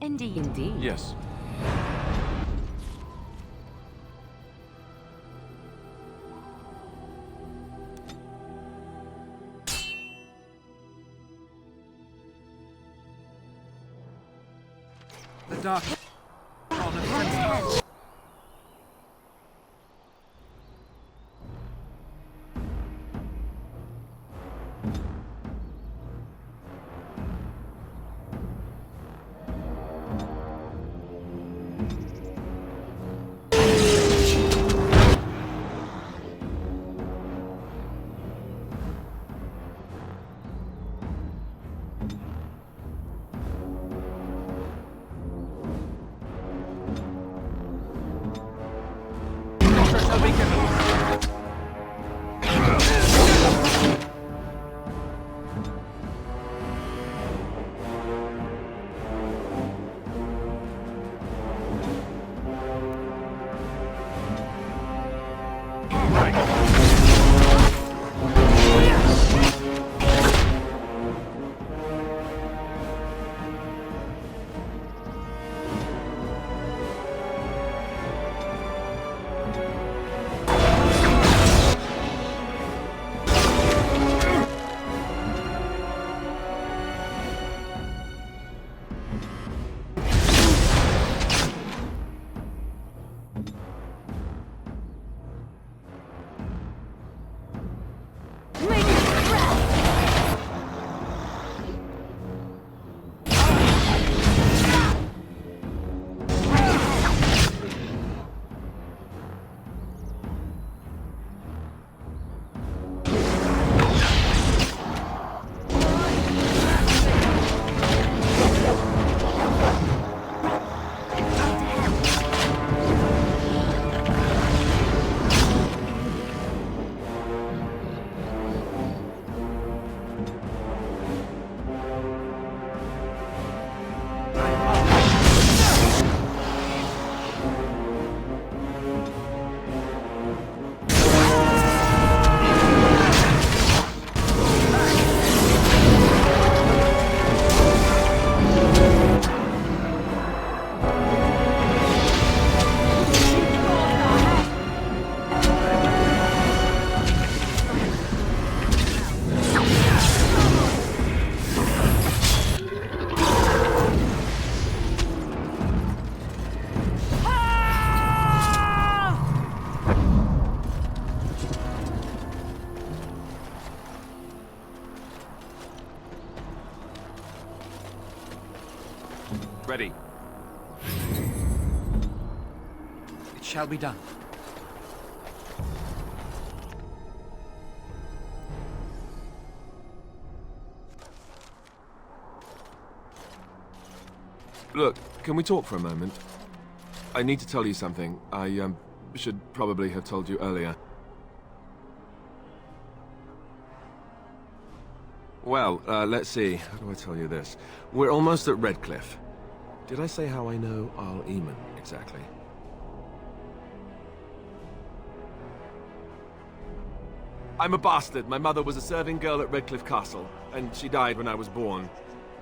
Indeed. Indeed. Yes. The dark on of sentinels. Ready. It shall be done. Look, can we talk for a moment? I need to tell you something. I, should probably have told you earlier. Well, let's see. How do I tell you this? We're almost at Redcliffe. Did I say how I know Arl Eamon exactly? I'm a bastard. My mother was a serving girl at Redcliffe Castle, and she died when I was born.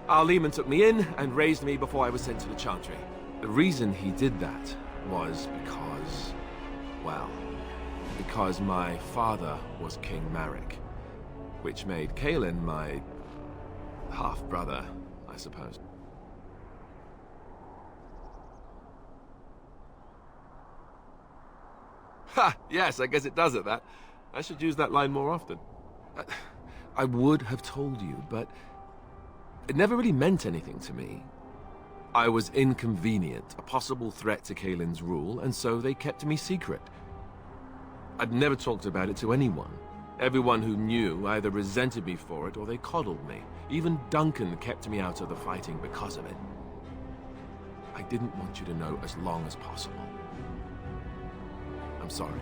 Arl Eamon took me in and raised me before I was sent to the Chantry. The reason he did that was because, well, because my father was King Marek, which made Caelan my half-brother, I suppose. Ha! Yes, I guess it does at that. I should use that line more often. I would have told you, but it never really meant anything to me. I was inconvenient, a possible threat to Caelan's rule, and so they kept me secret. I'd never talked about it to anyone. Everyone who knew either resented me for it or they coddled me. Even Duncan kept me out of the fighting because of it. I didn't want you to know as long as possible. I'm sorry.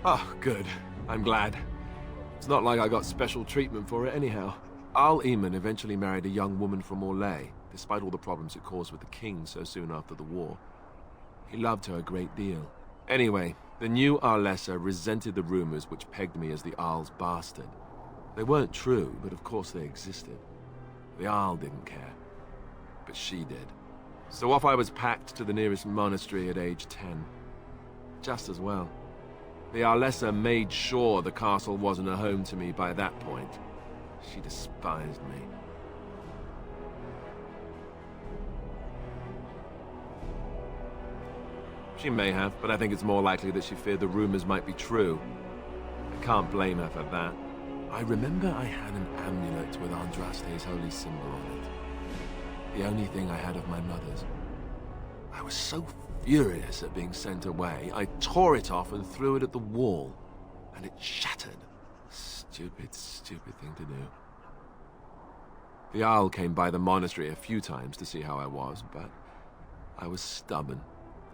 Oh, good. I'm glad. It's not like I got special treatment for it anyhow. Arl Eamon eventually married a young woman from Orlais, despite all the problems it caused with the king so soon after the war. He loved her a great deal. Anyway, the new Arlessa resented the rumors which pegged me as the Arl's bastard. They weren't true, but of course they existed. The Arl didn't care, but she did. So off I was packed to the nearest monastery at age 10. Just as well. The Arlessa made sure the castle wasn't a home to me by that point. She despised me. She may have, but I think it's more likely that she feared the rumors might be true. I can't blame her for that. I remember I had an amulet with Andraste's holy symbol on it. The only thing I had of my mother's. I was so furious at being sent away, I tore it off and threw it at the wall. And it shattered. Stupid, stupid thing to do. The Arl came by the monastery a few times to see how I was, but I was stubborn.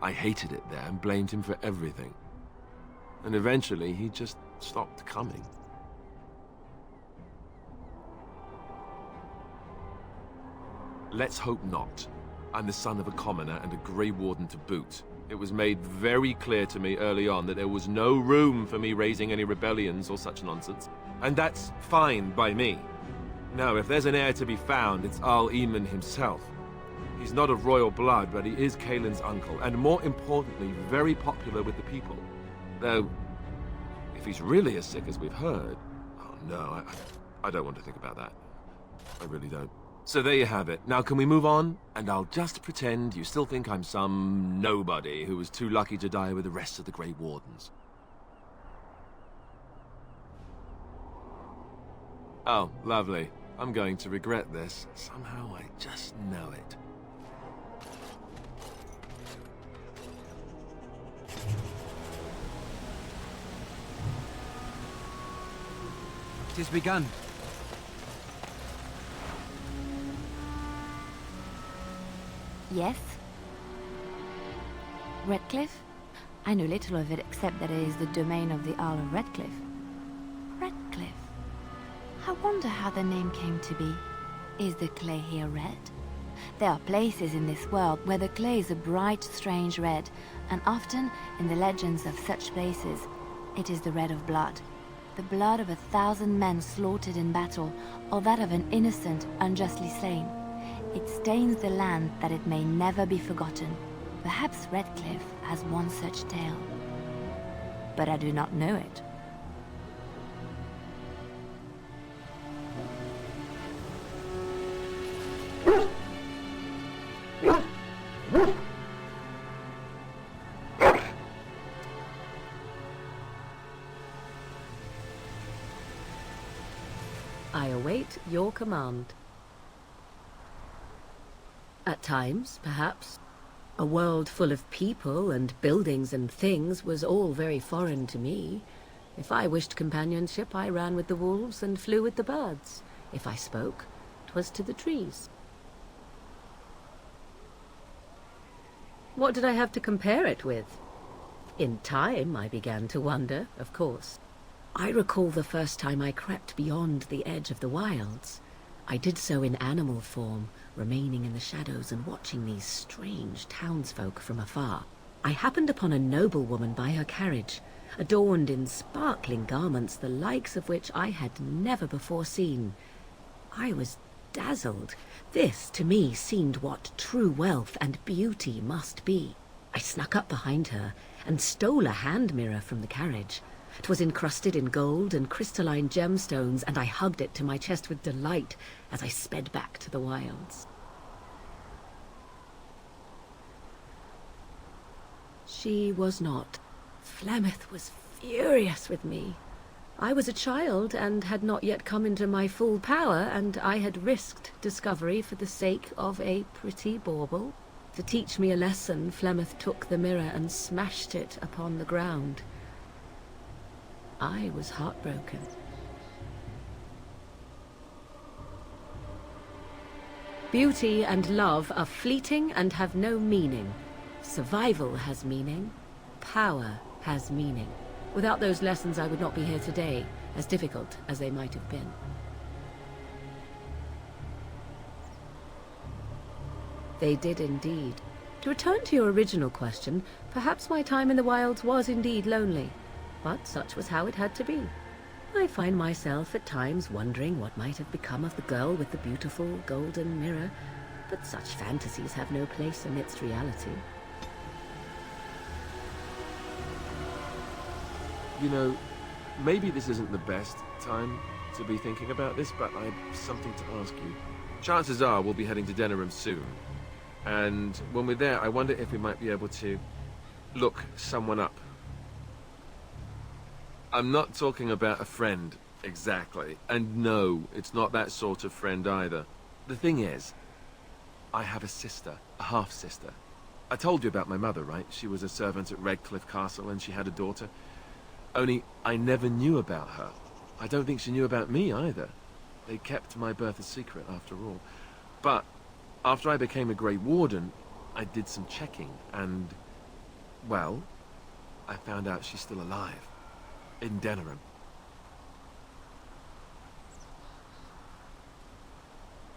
I hated it there and blamed him for everything. And eventually he just stopped coming. Let's hope not. I'm the son of a commoner and a Grey Warden to boot. It was made very clear to me early on that there was no room for me raising any rebellions or such nonsense. And that's fine by me. No, if there's an heir to be found, it's Arl Eamon himself. He's not of royal blood, but he is Caelan's uncle, and more importantly, very popular with the people. Though, if he's really as sick as we've heard... Oh no, I don't want to think about that. I really don't. So there you have it. Now can we move on? And I'll just pretend you still think I'm some nobody who was too lucky to die with the rest of the Grey Wardens. Oh, lovely. I'm going to regret this. Somehow I just know it. It is begun. Yes? Redcliffe? I know little of it except that it is the domain of the Arl of Redcliffe. Redcliffe? I wonder how the name came to be. Is the clay here red? There are places in this world where the clay is a bright, strange red, and often, in the legends of such places, it is the red of blood. The blood of 1,000 men slaughtered in battle, or that of an innocent, unjustly slain. It stains the land that it may never be forgotten. Perhaps Redcliffe has one such tale. But I do not know it. I await your command. At times, perhaps. A world full of people and buildings and things was all very foreign to me. If I wished companionship, I ran with the wolves and flew with the birds. If I spoke, 'twas to the trees. What did I have to compare it with? In time, I began to wonder, of course. I recall the first time I crept beyond the edge of the wilds. I did so in animal form, remaining in the shadows and watching these strange townsfolk from afar. I happened upon a noblewoman by her carriage, adorned in sparkling garments, the likes of which I had never before seen. I was dazzled. This, to me, seemed what true wealth and beauty must be. I snuck up behind her and stole a hand mirror from the carriage. 'Twas encrusted in gold and crystalline gemstones, and I hugged it to my chest with delight as I sped back to the wilds. She was not. Flemeth was furious with me. I was a child and had not yet come into my full power, and I had risked discovery for the sake of a pretty bauble. To teach me a lesson, Flemeth took the mirror and smashed it upon the ground. I was heartbroken. Beauty and love are fleeting and have no meaning. Survival has meaning. Power has meaning. Without those lessons, I would not be here today, as difficult as they might have been. They did indeed. To return to your original question, perhaps my time in the wilds was indeed lonely. But such was how it had to be. I find myself at times wondering what might have become of the girl with the beautiful golden mirror, but such fantasies have no place amidst reality. You know, maybe this isn't the best time to be thinking about this, but I have something to ask you. Chances are we'll be heading to Denerim soon. And when we're there, I wonder if we might be able to look someone up. I'm not talking about a friend, exactly. And no, it's not that sort of friend either. The thing is, I have a sister, a half-sister. I told you about my mother, right? She was a servant at Redcliffe Castle and she had a daughter. Only, I never knew about her. I don't think she knew about me either. They kept my birth a secret, after all. But, after I became a Grey Warden, I did some checking, and, well, I found out she's still alive. In Denerim.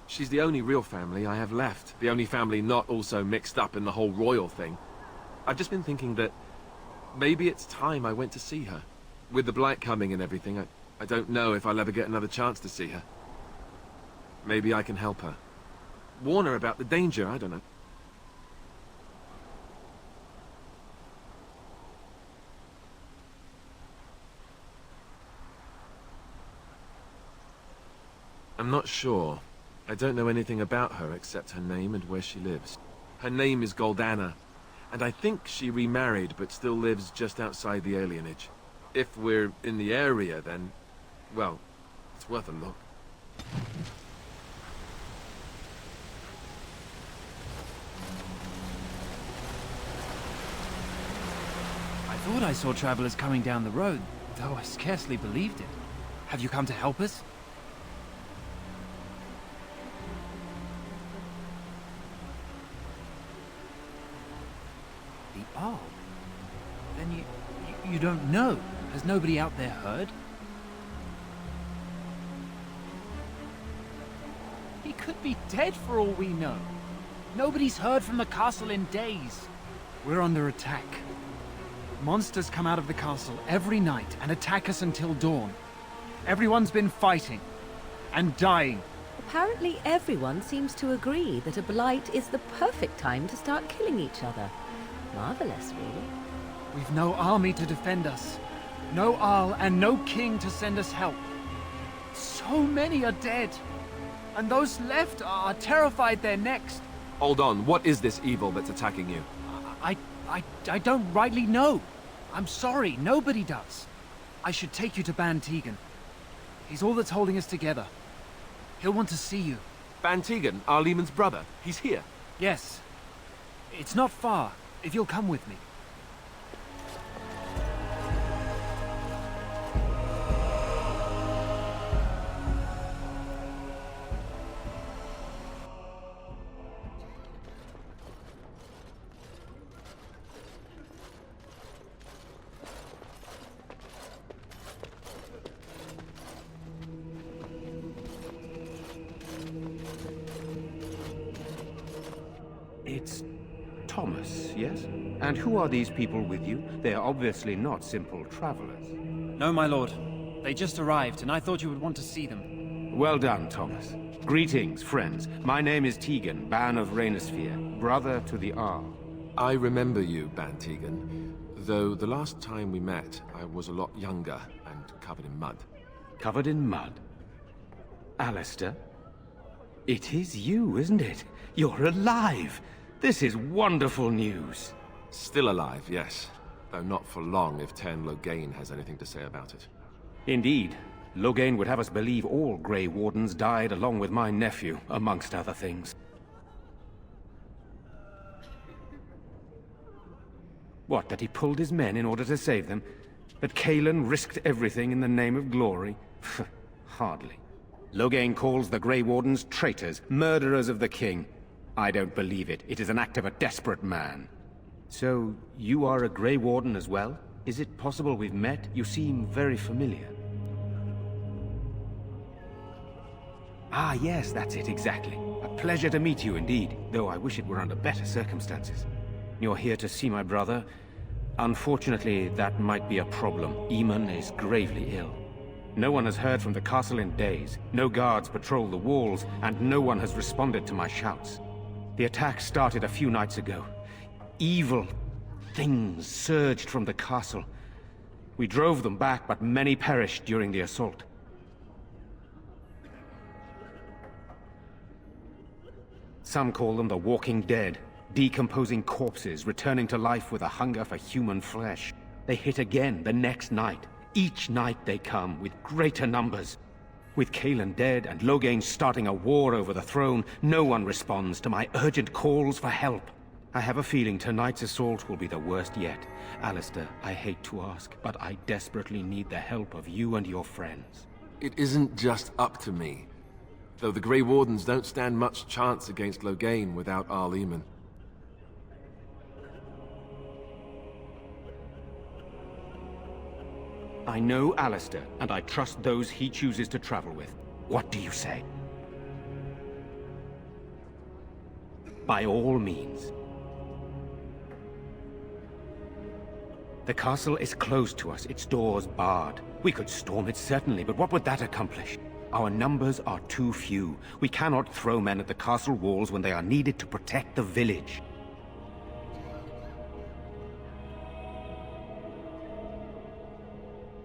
She's the only real family I have left. The only family not also mixed up in the whole royal thing. I've just been thinking that maybe it's time I went to see her. With the blight coming and everything, I don't know if I'll ever get another chance to see her. Maybe I can help her. Warn her about the danger, I don't know. I'm not sure. I don't know anything about her except her name and where she lives. Her name is Goldana, and I think she remarried but still lives just outside the alienage. If we're in the area, then, well, it's worth a look. I thought I saw travelers coming down the road, though I scarcely believed it. Have you come to help us? The Arl? Then you don't know? Has nobody out there heard? He could be dead for all we know. Nobody's heard from the castle in days. We're under attack. Monsters come out of the castle every night and attack us until dawn. Everyone's been fighting and dying. Apparently everyone seems to agree that a blight is the perfect time to start killing each other. Marvelous, really. We've no army to defend us. No Arl and no king to send us help. So many are dead. And those left are terrified they're next. Hold on, what is this evil that's attacking you? I don't rightly know. I'm sorry, nobody does. I should take you to Ban Tegan. He's all that's holding us together. He'll want to see you. Ban Tegan, Arl Eamon's brother. He's here. Yes. It's not far, if you'll come with me. It's Thomas, yes? And who are these people with you? They are obviously not simple travelers. No, my lord. They just arrived, and I thought you would want to see them. Well done, Thomas. Greetings, friends. My name is Tegan, Ban of Rainersphere, brother to the Arl. I remember you, Ban Tegan. Though the last time we met, I was a lot younger and covered in mud. Covered in mud? Alistair? It is you, isn't it? You're alive! This is wonderful news. Still alive, yes. Though not for long if Ten Loghain has anything to say about it. Indeed. Loghain would have us believe all Grey Wardens died along with my nephew, amongst other things. What, that he pulled his men in order to save them? That Cailan risked everything in the name of glory? Hardly. Loghain calls the Grey Wardens traitors, murderers of the king. I don't believe it. It is an act of a desperate man. So, you are a Grey Warden as well? Is it possible we've met? You seem very familiar. Ah, yes, that's it, exactly. A pleasure to meet you indeed, though I wish it were under better circumstances. You're here to see my brother? Unfortunately, that might be a problem. Eamon is gravely ill. No one has heard from the castle in days. No guards patrol the walls, and no one has responded to my shouts. The attack started a few nights ago. Evil things surged from the castle. We drove them back, but many perished during the assault. Some call them the Walking Dead, decomposing corpses returning to life with a hunger for human flesh. They hit again the next night. Each night they come with greater numbers. With Cailan dead and Loghain starting a war over the throne, no one responds to my urgent calls for help. I have a feeling tonight's assault will be the worst yet. Alistair, I hate to ask, but I desperately need the help of you and your friends. It isn't just up to me. Though the Grey Wardens don't stand much chance against Loghain without Arl Eamon. I know Alistair, and I trust those he chooses to travel with. What do you say? By all means. The castle is closed to us, its doors barred. We could storm it certainly, but what would that accomplish? Our numbers are too few. We cannot throw men at the castle walls when they are needed to protect the village.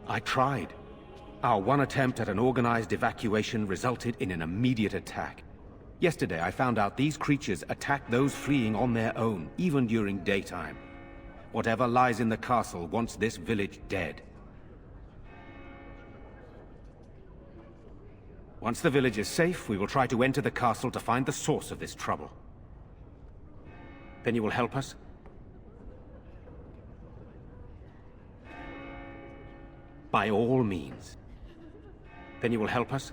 I tried. Our one attempt at an organized evacuation resulted in an immediate attack. Yesterday I found out these creatures attack those fleeing on their own, even during daytime. Whatever lies in the castle wants this village dead. Once the village is safe, we will try to enter the castle to find the source of this trouble. Then you will help us? By all means. Then you will help us?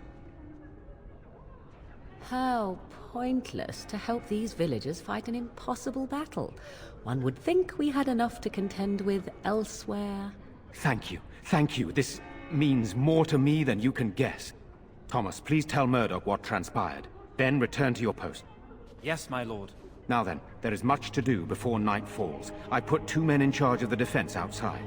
How pointless to help these villagers fight an impossible battle. One would think we had enough to contend with elsewhere. Thank you. Thank you. This means more to me than you can guess. Thomas, please tell Murdoch what transpired. Then return to your post. Yes, my lord. Now then, there is much to do before night falls. I put 2 men in charge of the defense outside.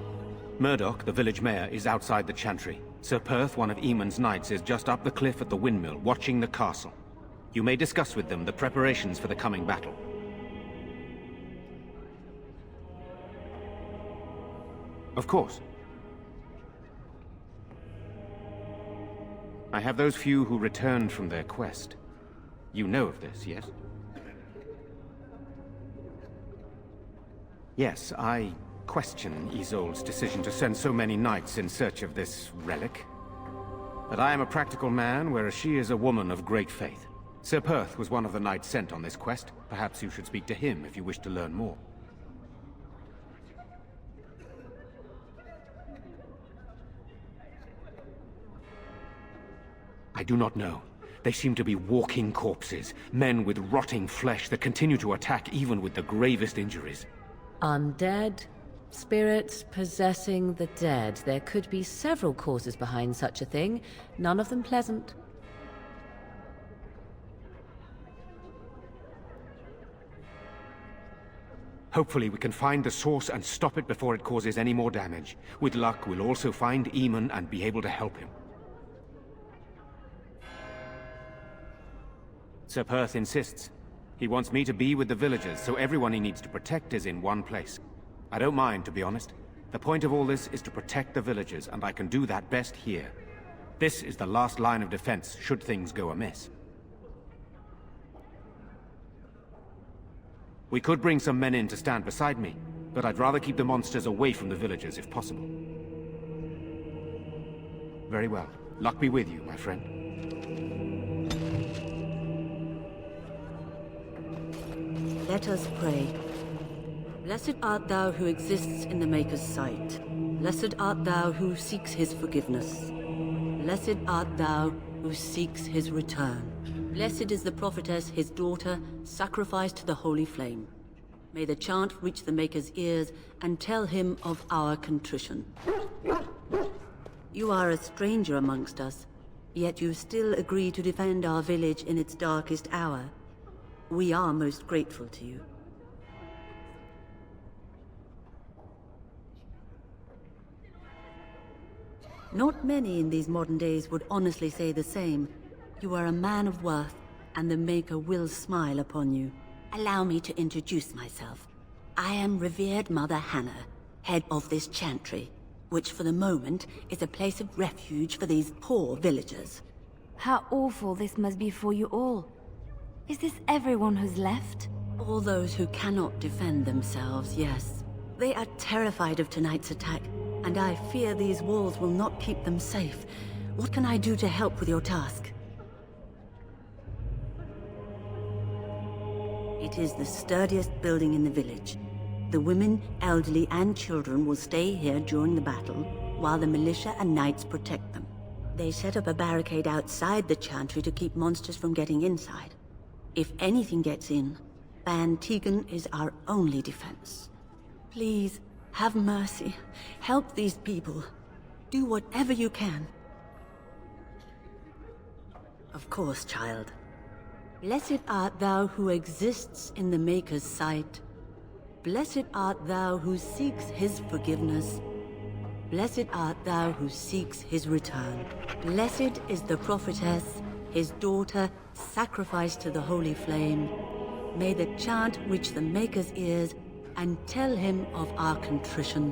Murdoch, the village mayor, is outside the chantry. Sir Perth, one of Eamon's knights, is just up the cliff at the windmill, watching the castle. You may discuss with them the preparations for the coming battle. Of course. I have those few who returned from their quest. You know of this, yes? Yes, I question Isolde's decision to send so many knights in search of this relic. But I am a practical man, whereas she is a woman of great faith. Sir Perth was one of the knights sent on this quest. Perhaps you should speak to him if you wish to learn more. I do not know. They seem to be walking corpses, men with rotting flesh that continue to attack even with the gravest injuries. Undead? Spirits possessing the dead. There could be several causes behind such a thing, none of them pleasant. Hopefully we can find the source and stop it before it causes any more damage. With luck, we'll also find Eamon and be able to help him. Sir Perth insists. He wants me to be with the villagers, so everyone he needs to protect is in one place. I don't mind, to be honest. The point of all this is to protect the villagers, and I can do that best here. This is the last line of defense, should things go amiss. We could bring some men in to stand beside me, but I'd rather keep the monsters away from the villagers if possible. Very well. Luck be with you, my friend. Let us pray. Blessed art thou who exists in the Maker's sight. Blessed art thou who seeks his forgiveness. Blessed art thou who seeks his return. Blessed is the prophetess, his daughter, sacrificed to the holy flame. May the chant reach the Maker's ears and tell him of our contrition. You are a stranger amongst us, yet you still agree to defend our village in its darkest hour. We are most grateful to you. Not many in these modern days would honestly say the same. You are a man of worth, and the Maker will smile upon you. Allow me to introduce myself. I am revered Mother Hannah, head of this chantry, which for the moment is a place of refuge for these poor villagers. How awful this must be for you all. Is this everyone who's left? All those who cannot defend themselves, yes. They are terrified of tonight's attack, and I fear these walls will not keep them safe. What can I do to help with your task? It is the sturdiest building in the village. The women, elderly, and children will stay here during the battle, while the militia and knights protect them. They set up a barricade outside the chantry to keep monsters from getting inside. If anything gets in, Ban Tegan is our only defense. Please, have mercy. Help these people. Do whatever you can. Of course, child. Blessed art thou who exists in the Maker's sight. Blessed art thou who seeks his forgiveness. Blessed art thou who seeks his return. Blessed is the prophetess, his daughter, sacrificed to the holy flame. May the chant reach the Maker's ears and tell him of our contrition.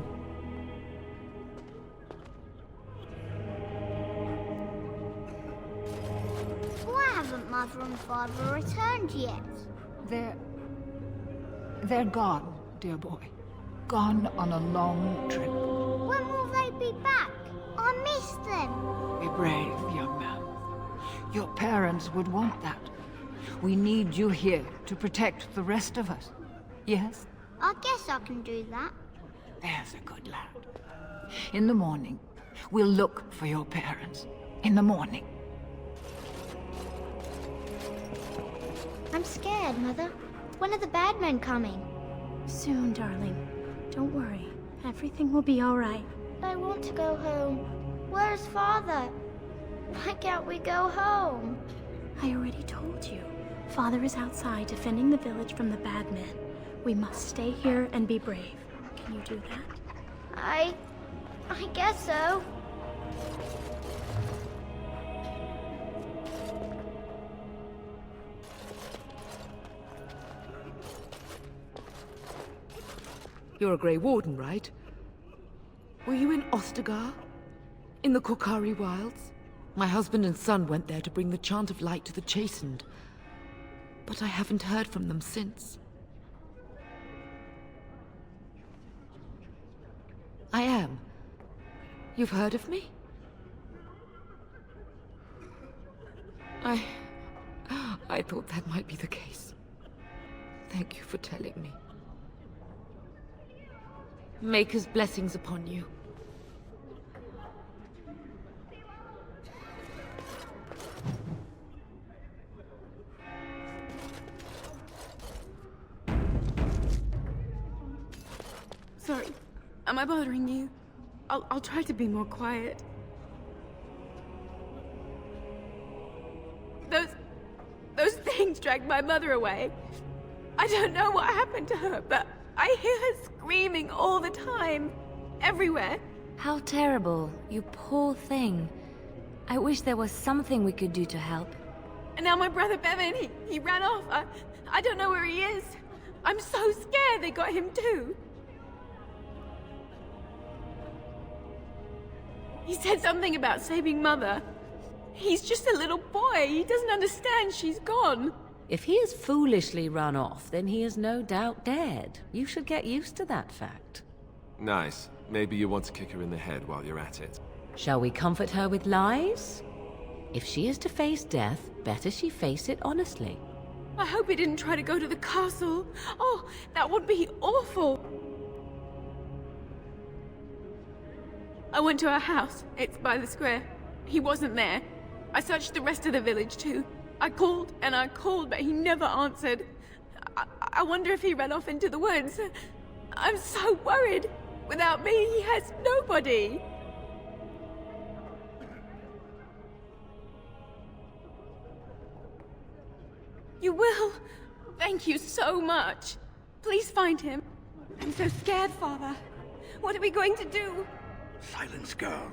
Why haven't Mother and Father returned yet? They're gone, dear boy. Gone on a long trip. When will they be back? I miss them. Be brave, young man. Your parents would want that. We need you here to protect the rest of us. Yes? I guess I can do that. There's a good lad. In the morning, we'll look for your parents. In the morning. I'm scared, Mother. When are the bad men coming? Soon, darling. Don't worry. Everything will be all right. I want to go home. Where's Father? Why can't we go home? I already told you. Father is outside defending the village from the bad men. We must stay here and be brave. Can you do that? I guess so. You're a Grey Warden, right? Were you in Ostagar? In the Korkari Wilds? My husband and son went there to bring the chant of light to the chastened. But I haven't heard from them since. I am. You've heard of me? I thought that might be the case. Thank you for telling me. Maker's blessings upon you. Sorry. Am I bothering you? I'll try to be more quiet. Those things dragged my mother away. I don't know what happened to her, but I hear her screaming all the time. Everywhere. How terrible, you poor thing. I wish there was something we could do to help. And now my brother Bevan, he ran off. I don't know where he is. I'm so scared they got him too. He said something about saving Mother. He's just a little boy. He doesn't understand she's gone. If he has foolishly run off, then he is no doubt dead. You should get used to that fact. Nice. Maybe you want to kick her in the head while you're at it. Shall we comfort her with lies? If she is to face death, better she face it honestly. I hope he didn't try to go to the castle. Oh, that would be awful. I went to our house. It's by the square. He wasn't there. I searched the rest of the village too. I called and I called, but he never answered. I wonder if he ran off into the woods. I'm so worried. Without me, he has nobody. You will? Thank you so much. Please find him. I'm so scared, Father. What are we going to do? Silence, girl.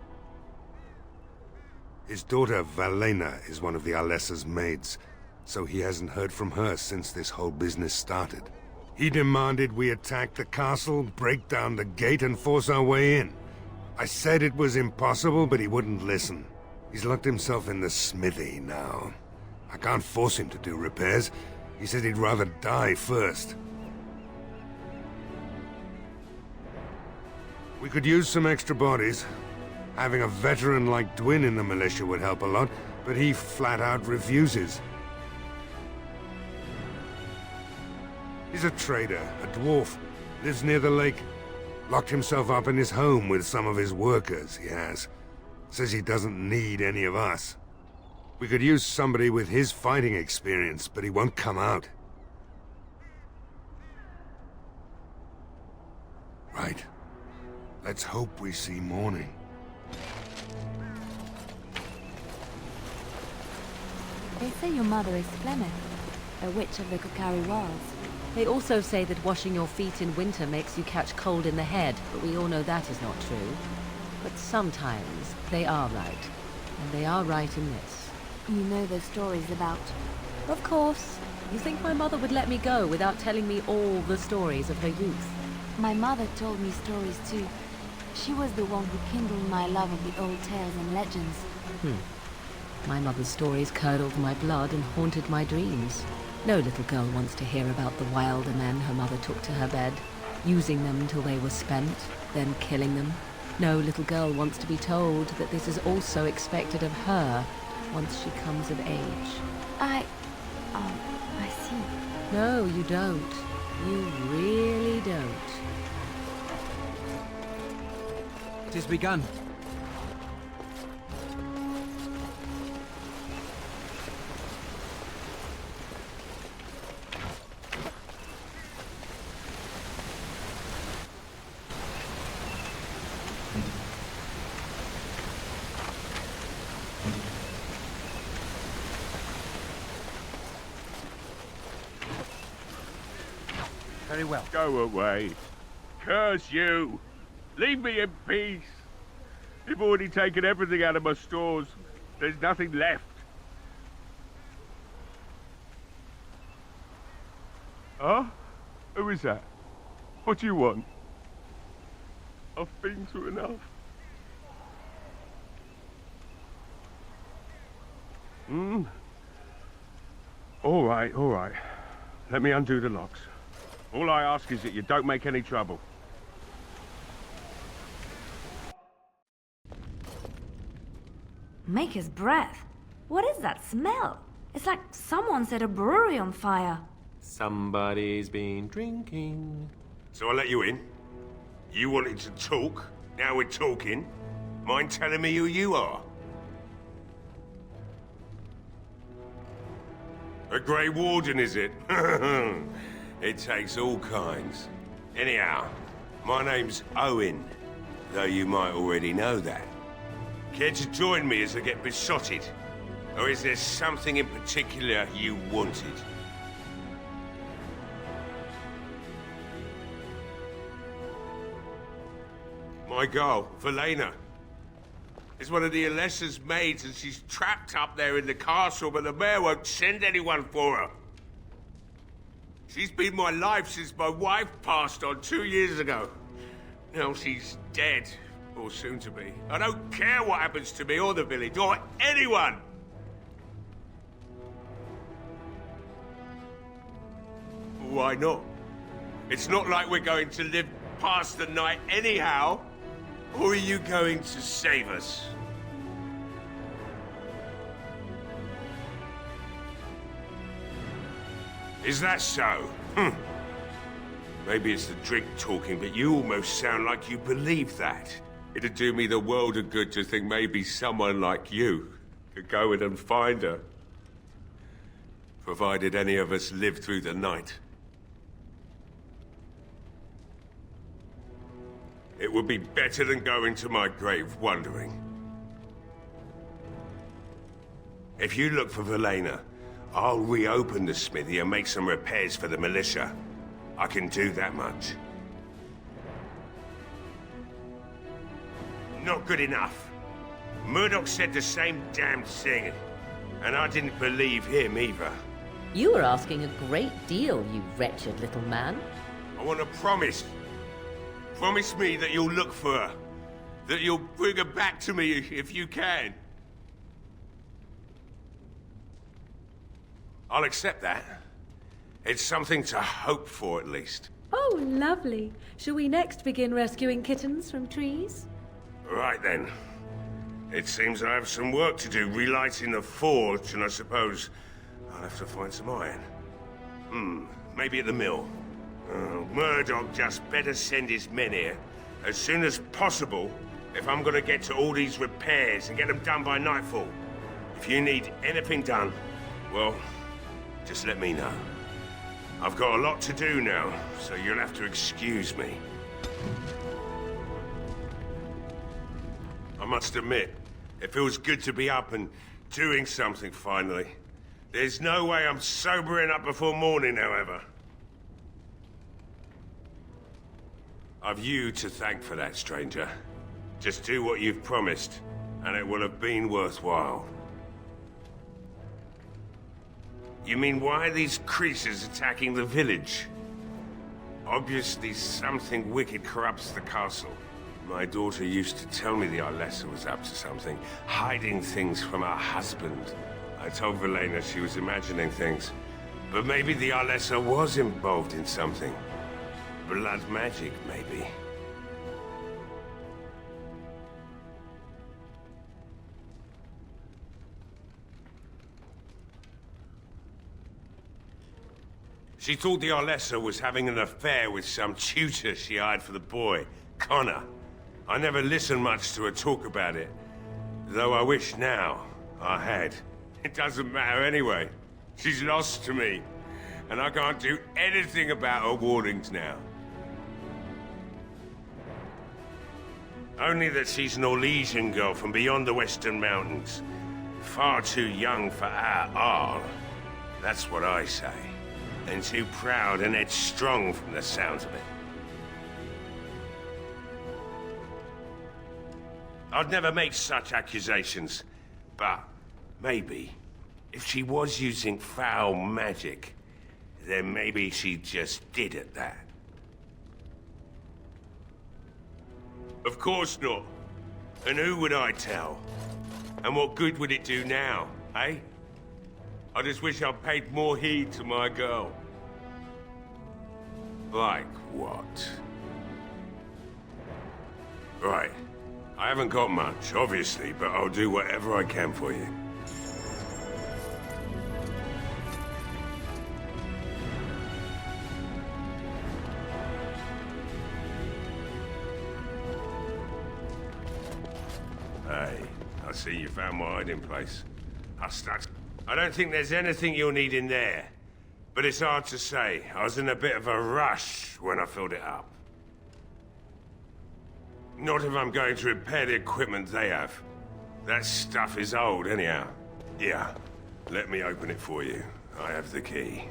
His daughter, Valena, is one of the Alessa's maids, so he hasn't heard from her since this whole business started. He demanded we attack the castle, break down the gate, and force our way in. I said it was impossible, but he wouldn't listen. He's locked himself in the smithy now. I can't force him to do repairs. He said he'd rather die first. We could use some extra bodies. Having a veteran like Dwyn in the militia would help a lot, but he flat out refuses. He's a trader, a dwarf, lives near the lake. Locked himself up in his home with some of his workers, he has. Says he doesn't need any of us. We could use somebody with his fighting experience, but he won't come out. Right. Let's hope we see morning. They say your mother is Flemeth, a witch of the Kokari Wilds. They also say that washing your feet in winter makes you catch cold in the head, but we all know that is not true. But sometimes they are right. And they are right in this. You know those stories about... Of course. You think my mother would let me go without telling me all the stories of her youth? My mother told me stories too. She was the one who kindled my love of the old tales and legends. My mother's stories curdled my blood and haunted my dreams. No little girl wants to hear about the wilder men her mother took to her bed, using them till they were spent, then killing them. No little girl wants to be told that this is also expected of her once she comes of age. I see. No, you don't. You really don't. It is begun. Very well. Go away. Curse you. Leave me in peace. You've already taken everything out of my stores. There's nothing left. Huh? Who is that? What do you want? I've been through enough. All right, all right. Let me undo the locks. All I ask is that you don't make any trouble. Maker's breath. What is that smell? It's like someone set a brewery on fire. Somebody's been drinking. So I let you in. You wanted to talk. Now we're talking. Mind telling me who you are? A Grey Warden, is it? It takes all kinds. Anyhow, my name's Owen, though you might already know that. Care to join me as I get besotted? Or is there something in particular you wanted? My girl, Valena, is one of the Alessa's maids, and she's trapped up there in the castle, but the mayor won't send anyone for her. She's been my life since my wife passed on 2 years ago. Now she's dead, or soon to be. I don't care what happens to me or the village, or anyone! Why not? It's not like we're going to live past the night anyhow. Or are you going to save us? Is that so? Maybe it's the drink talking, but you almost sound like you believe that. It'd do me the world of good to think maybe someone like you could go in and find her. Provided any of us live through the night. It would be better than going to my grave wondering. If you look for Valena, I'll reopen the smithy and make some repairs for the militia. I can do that much. Not good enough. Murdoch said the same damn thing, and I didn't believe him either. You were asking a great deal, you wretched little man. I want to promise. Promise me that you'll look for her. That you'll bring her back to me if you can. I'll accept that. It's something to hope for, at least. Oh, lovely. Shall we next begin rescuing kittens from trees? Right then. It seems I have some work to do relighting the forge, and I suppose I'll have to find some iron. Maybe at the mill. Murdoch just better send his men here as soon as possible if I'm gonna get to all these repairs and get them done by nightfall. If you need anything done, well, just let me know. I've got a lot to do now, so you'll have to excuse me. I must admit, it feels good to be up and doing something finally. There's no way I'm sobering up before morning, however. I've you to thank for that, stranger. Just do what you've promised, and it will have been worthwhile. You mean, why are these creatures attacking the village? Obviously something wicked corrupts the castle. My daughter used to tell me the Arlessa was up to something, hiding things from her husband. I told Velena she was imagining things, but maybe the Arlessa was involved in something. Blood magic, maybe. She thought the Arlessa was having an affair with some tutor she hired for the boy, Connor. I never listened much to her talk about it, though I wish now I had. It doesn't matter anyway. She's lost to me, and I can't do anything about her warnings now. Only that she's an Orlesian girl from beyond the Western Mountains. Far too young for our Arl. That's what I say. And too proud and headstrong from the sounds of it. I'd never make such accusations, but maybe, if she was using foul magic, then maybe she just did at that. Of course not. And who would I tell? And what good would it do now, eh? I just wish I'd paid more heed to my girl. Like what? Right. I haven't got much, obviously, but I'll do whatever I can for you. Hey, I see you found my hiding place. I don't think there's anything you'll need in there. But it's hard to say. I was in a bit of a rush when I filled it up. Not if I'm going to repair the equipment they have. That stuff is old, anyhow. Yeah, let me open it for you. I have the key.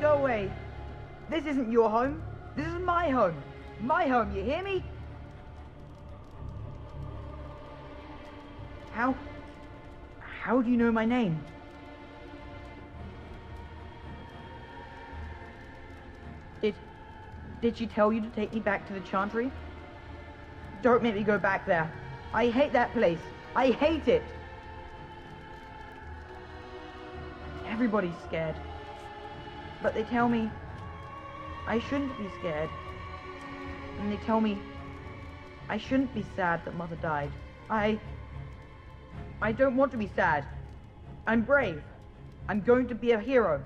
Go away. This isn't your home. This is my home. My home, you hear me? How do you know my name? Did she tell you to take me back to the Chantry? Don't make me go back there. I hate that place. I hate it. Everybody's scared. But they tell me I shouldn't be scared. And they tell me I shouldn't be sad that Mother died. I don't want to be sad. I'm brave. I'm going to be a hero.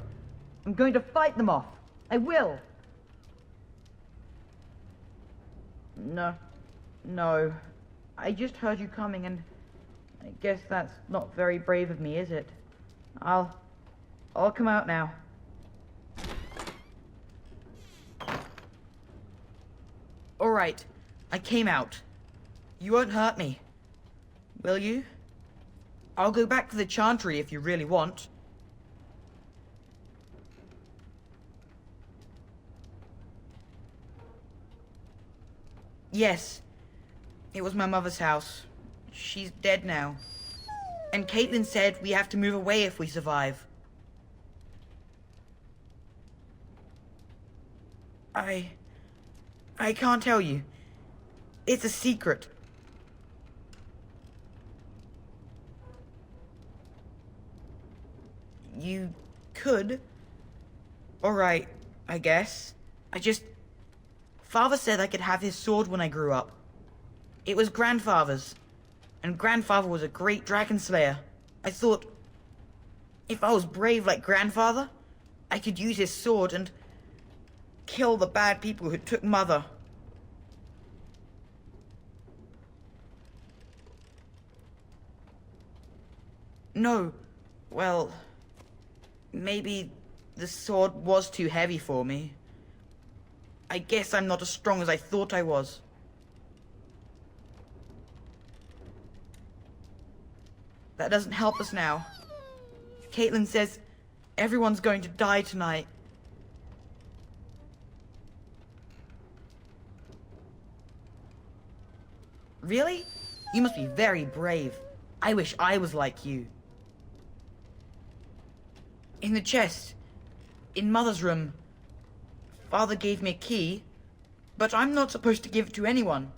I'm going to fight them off. I will. No. I just heard you coming, and I guess that's not very brave of me, is it? I'll come out now. All right, I came out. You won't hurt me, will you? I'll go back to the Chantry if you really want. Yes, it was my mother's house. She's dead now. And Caitlin said we have to move away if we survive. I can't tell you. It's a secret. You could. Alright, I guess. Father said I could have his sword when I grew up. It was Grandfather's. And Grandfather was a great dragon slayer. I thought, if I was brave like Grandfather, I could use his sword and kill the bad people who took Mother. No, well, maybe the sword was too heavy for me. I guess I'm not as strong as I thought I was. That doesn't help us now. Caitlin says everyone's going to die tonight. Really? You must be very brave. I wish I was like you. In the chest, in Mother's room, Father gave me a key, but I'm not supposed to give it to anyone.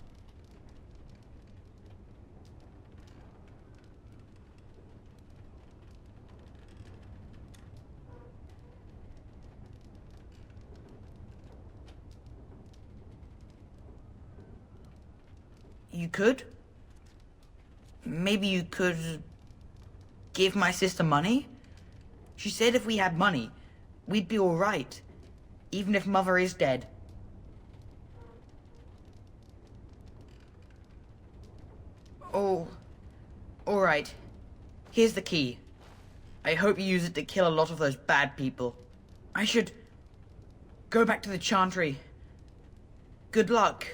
You could? Maybe you could give my sister money? She said if we had money, we'd be all right, even if Mother is dead. Oh, all right. Here's the key. I hope you use it to kill a lot of those bad people. I should go back to the Chantry. Good luck.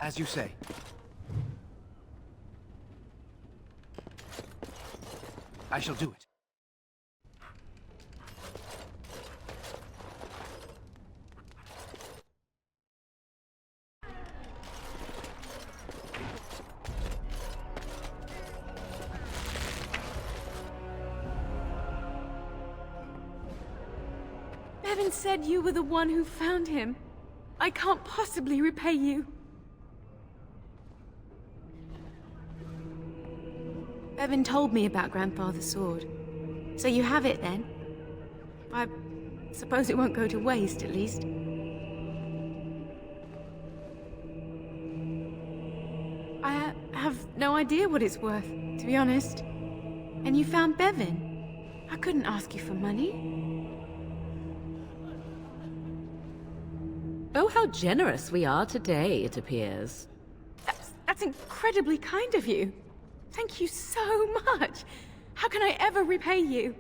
As you say. I shall do it. Bevan said you were the one who found him. I can't possibly repay you. Bevan told me about Grandfather's sword. So you have it then? I suppose it won't go to waste, at least. I have no idea what it's worth, to be honest. And you found Bevan. I couldn't ask you for money. Oh, how generous we are today, it appears. That's incredibly kind of you. Thank you so much. How can I ever repay you?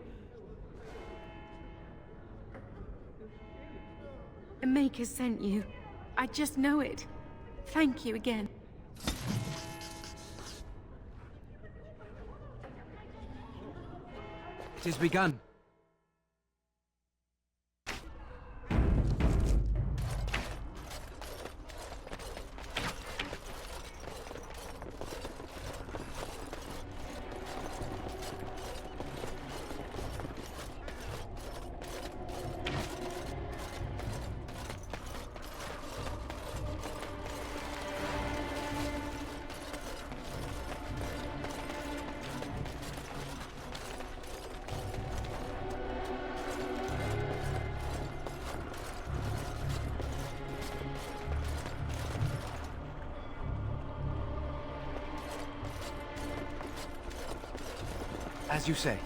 The Maker sent you. I just know it. Thank you again. It has begun. As you say.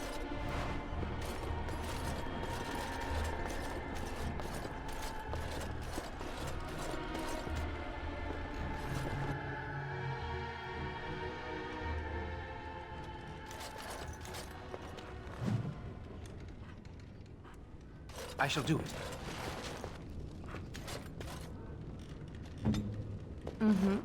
I shall do it. Mm-hmm.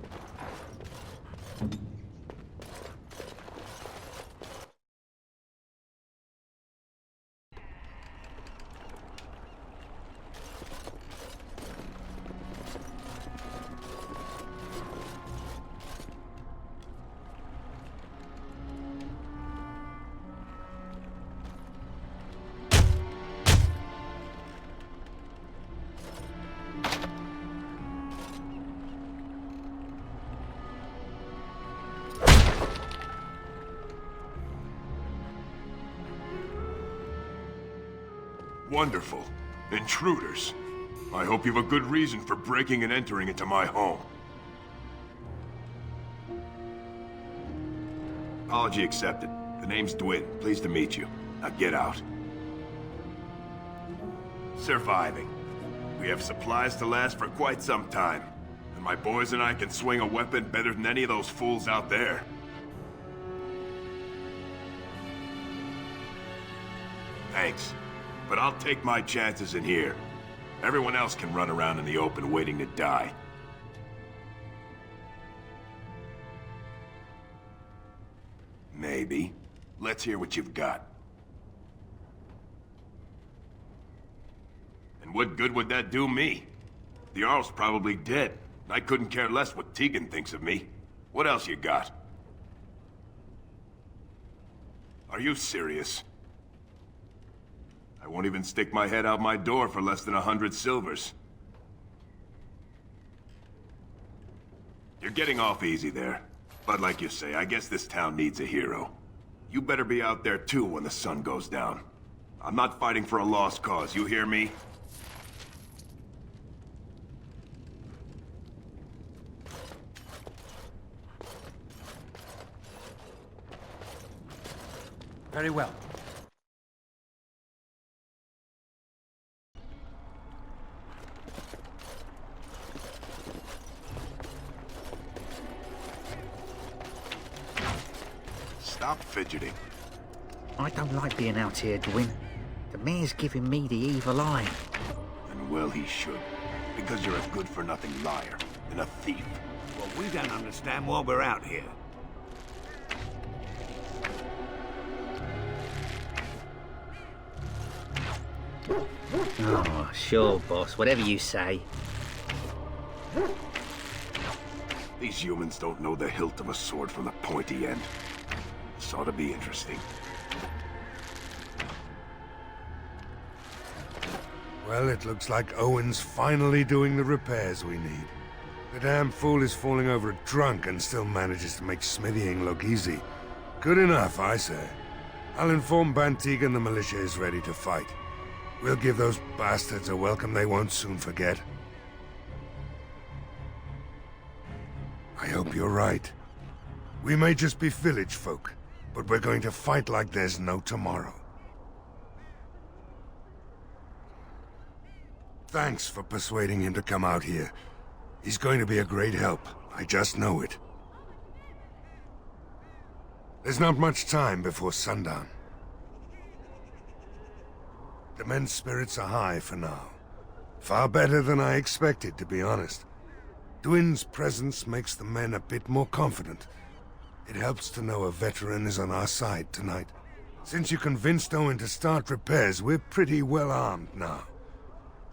Wonderful. Intruders. I hope you've a good reason for breaking and entering into my home. Apology accepted. The name's Dwin. Pleased to meet you. Now get out. Surviving. We have supplies to last for quite some time. And my boys and I can swing a weapon better than any of those fools out there. Thanks. But I'll take my chances in here. Everyone else can run around in the open waiting to die. Maybe. Let's hear what you've got. And what good would that do me? The Arl's probably dead. I couldn't care less what Tegan thinks of me. What else you got? Are you serious? I won't even stick my head out my door for less than 100 silvers. You're getting off easy there. But like you say, I guess this town needs a hero. You better be out there too when the sun goes down. I'm not fighting for a lost cause, you hear me? Very well. Stop fidgeting. I don't like being out here, Dwin. The mayor's giving me the evil eye. And well he should. Because you're a good-for-nothing liar and a thief. Well, we don't understand why we're out here. Oh, sure, boss. Whatever you say. These humans don't know the hilt of a sword from the pointy end. This ought to be interesting. Well, it looks like Owen's finally doing the repairs we need. The damn fool is falling over drunk and still manages to make smithying look easy. Good enough, I say. I'll inform Bantigan the militia is ready to fight. We'll give those bastards a welcome they won't soon forget. I hope you're right. We may just be village folk, but we're going to fight like there's no tomorrow. Thanks for persuading him to come out here. He's going to be a great help. I just know it. There's not much time before sundown. The men's spirits are high for now. Far better than I expected, to be honest. Dwin's presence makes the men a bit more confident. It helps to know a veteran is on our side tonight. Since you convinced Owen to start repairs, we're pretty well armed now.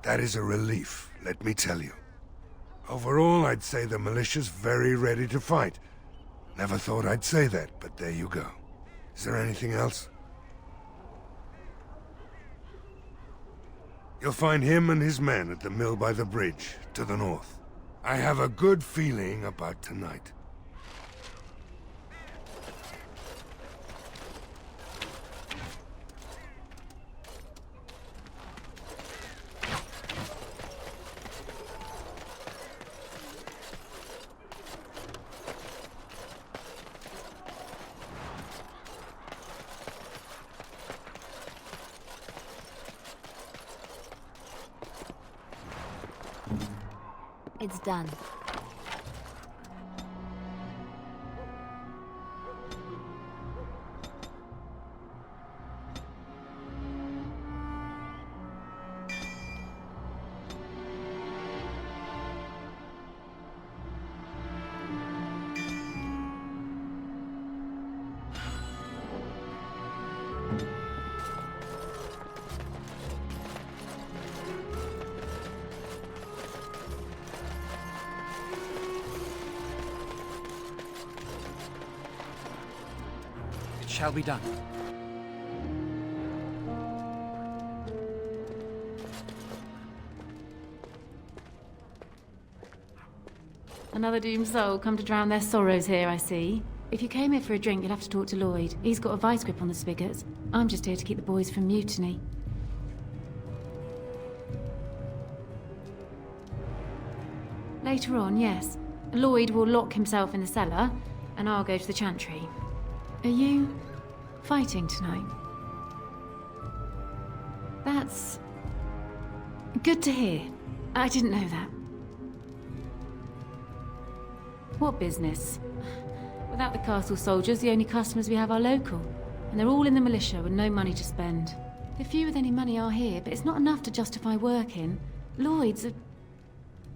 That is a relief, let me tell you. Overall, I'd say the militia's very ready to fight. Never thought I'd say that, but there you go. Is there anything else? You'll find him and his men at the mill by the bridge, to the north. I have a good feeling about tonight. It's done. It shall be done. Another doomed soul come to drown their sorrows here, I see. If you came here for a drink, you'll have to talk to Lloyd. He's got a vice grip on the spigots. I'm just here to keep the boys from mutiny. Later on, yes. Lloyd will lock himself in the cellar, and I'll go to the chantry. Are you fighting tonight? That's good to hear. I didn't know that. What business? Without the castle soldiers, the only customers we have are local. And they're all in the militia with no money to spend. The few with any money are here, but it's not enough to justify working. Lloyd's a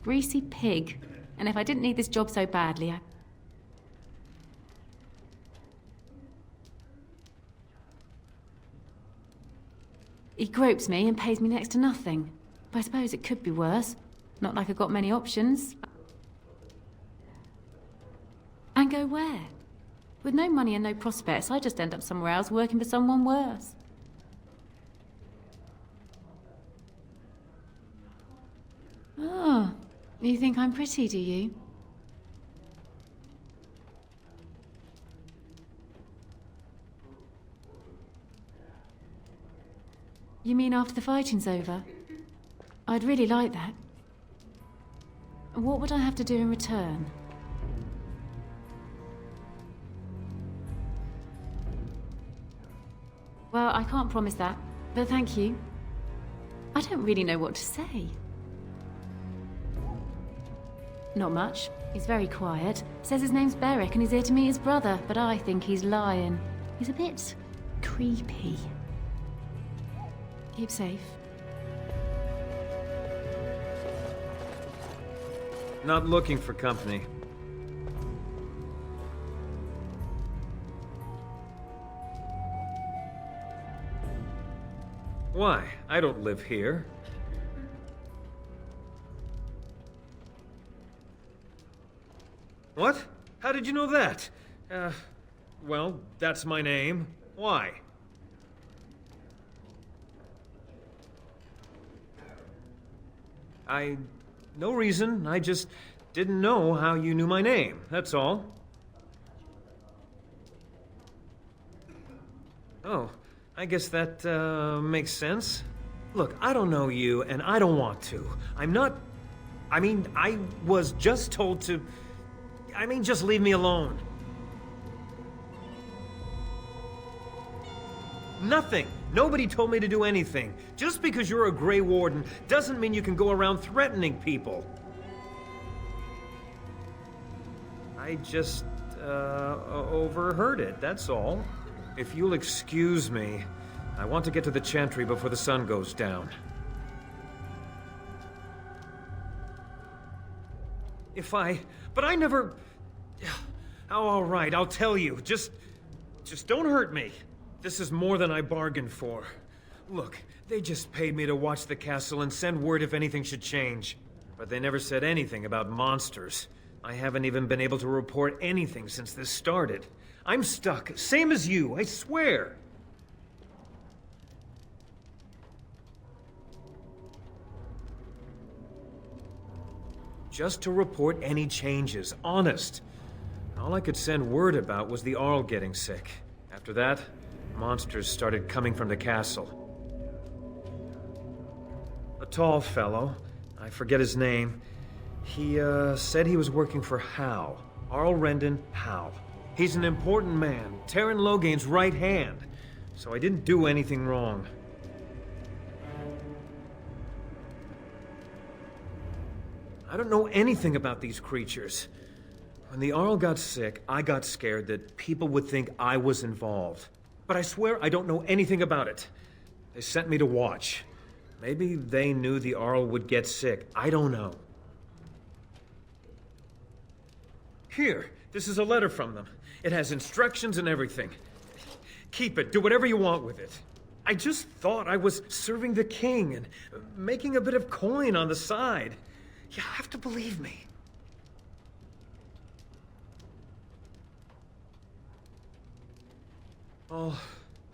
greasy pig. And if I didn't need this job so badly, He gropes me and pays me next to nothing. But I suppose it could be worse. Not like I've got many options. And go where? With no money and no prospects, I just end up somewhere else working for someone worse. Oh, you think I'm pretty, do you? You mean after the fighting's over? I'd really like that. What would I have to do in return? Well, I can't promise that, but thank you. I don't really know what to say. Not much. He's very quiet. Says his name's Beric and he's here to meet his brother, but I think he's lying. He's a bit creepy. Keep safe. Not looking for company. Why? I don't live here. What? How did you know that? Well, that's my name. Why? No reason. I just didn't know how you knew my name, that's all. Oh, I guess that, makes sense. Look, I don't know you, and I don't want to. I was just told to... just leave me alone. Nothing. Nobody told me to do anything. Just because you're a Grey Warden doesn't mean you can go around threatening people. I just, overheard it, that's all. If you'll excuse me, I want to get to the Chantry before the sun goes down. But I never... Oh, all right, I'll tell you. Just don't hurt me. This is more than I bargained for. Look, they just paid me to watch the castle and send word if anything should change. But they never said anything about monsters. I haven't even been able to report anything since this started. I'm stuck, same as you, I swear. Just to report any changes, honest. All I could send word about was the Arl getting sick. After that, monsters started coming from the castle. A tall fellow, I forget his name, he said he was working for Howe. Arl Rendon Howe. He's an important man, Terran Logain's right hand, so I didn't do anything wrong. I don't know anything about these creatures. When the Arl got sick, I got scared that people would think I was involved. But I swear I don't know anything about it. They sent me to watch. Maybe they knew the Arl would get sick. I don't know. Here, this is a letter from them. It has instructions and everything. Keep it. Do whatever you want with it. I just thought I was serving the king and making a bit of coin on the side. You have to believe me. Oh,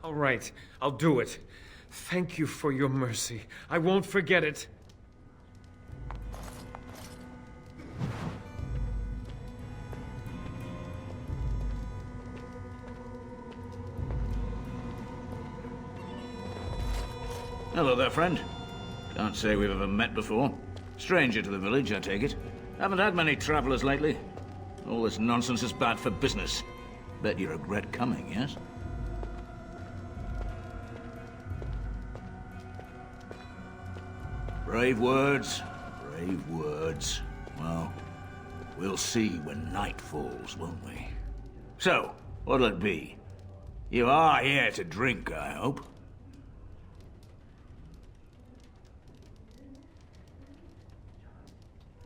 all right. I'll do it. Thank you for your mercy. I won't forget it. Hello there, friend. Can't say we've ever met before. Stranger to the village, I take it. Haven't had many travelers lately. All this nonsense is bad for business. Bet you regret coming, yes? Brave words, brave words. Well, we'll see when night falls, won't we? So, what'll it be? You are here to drink, I hope?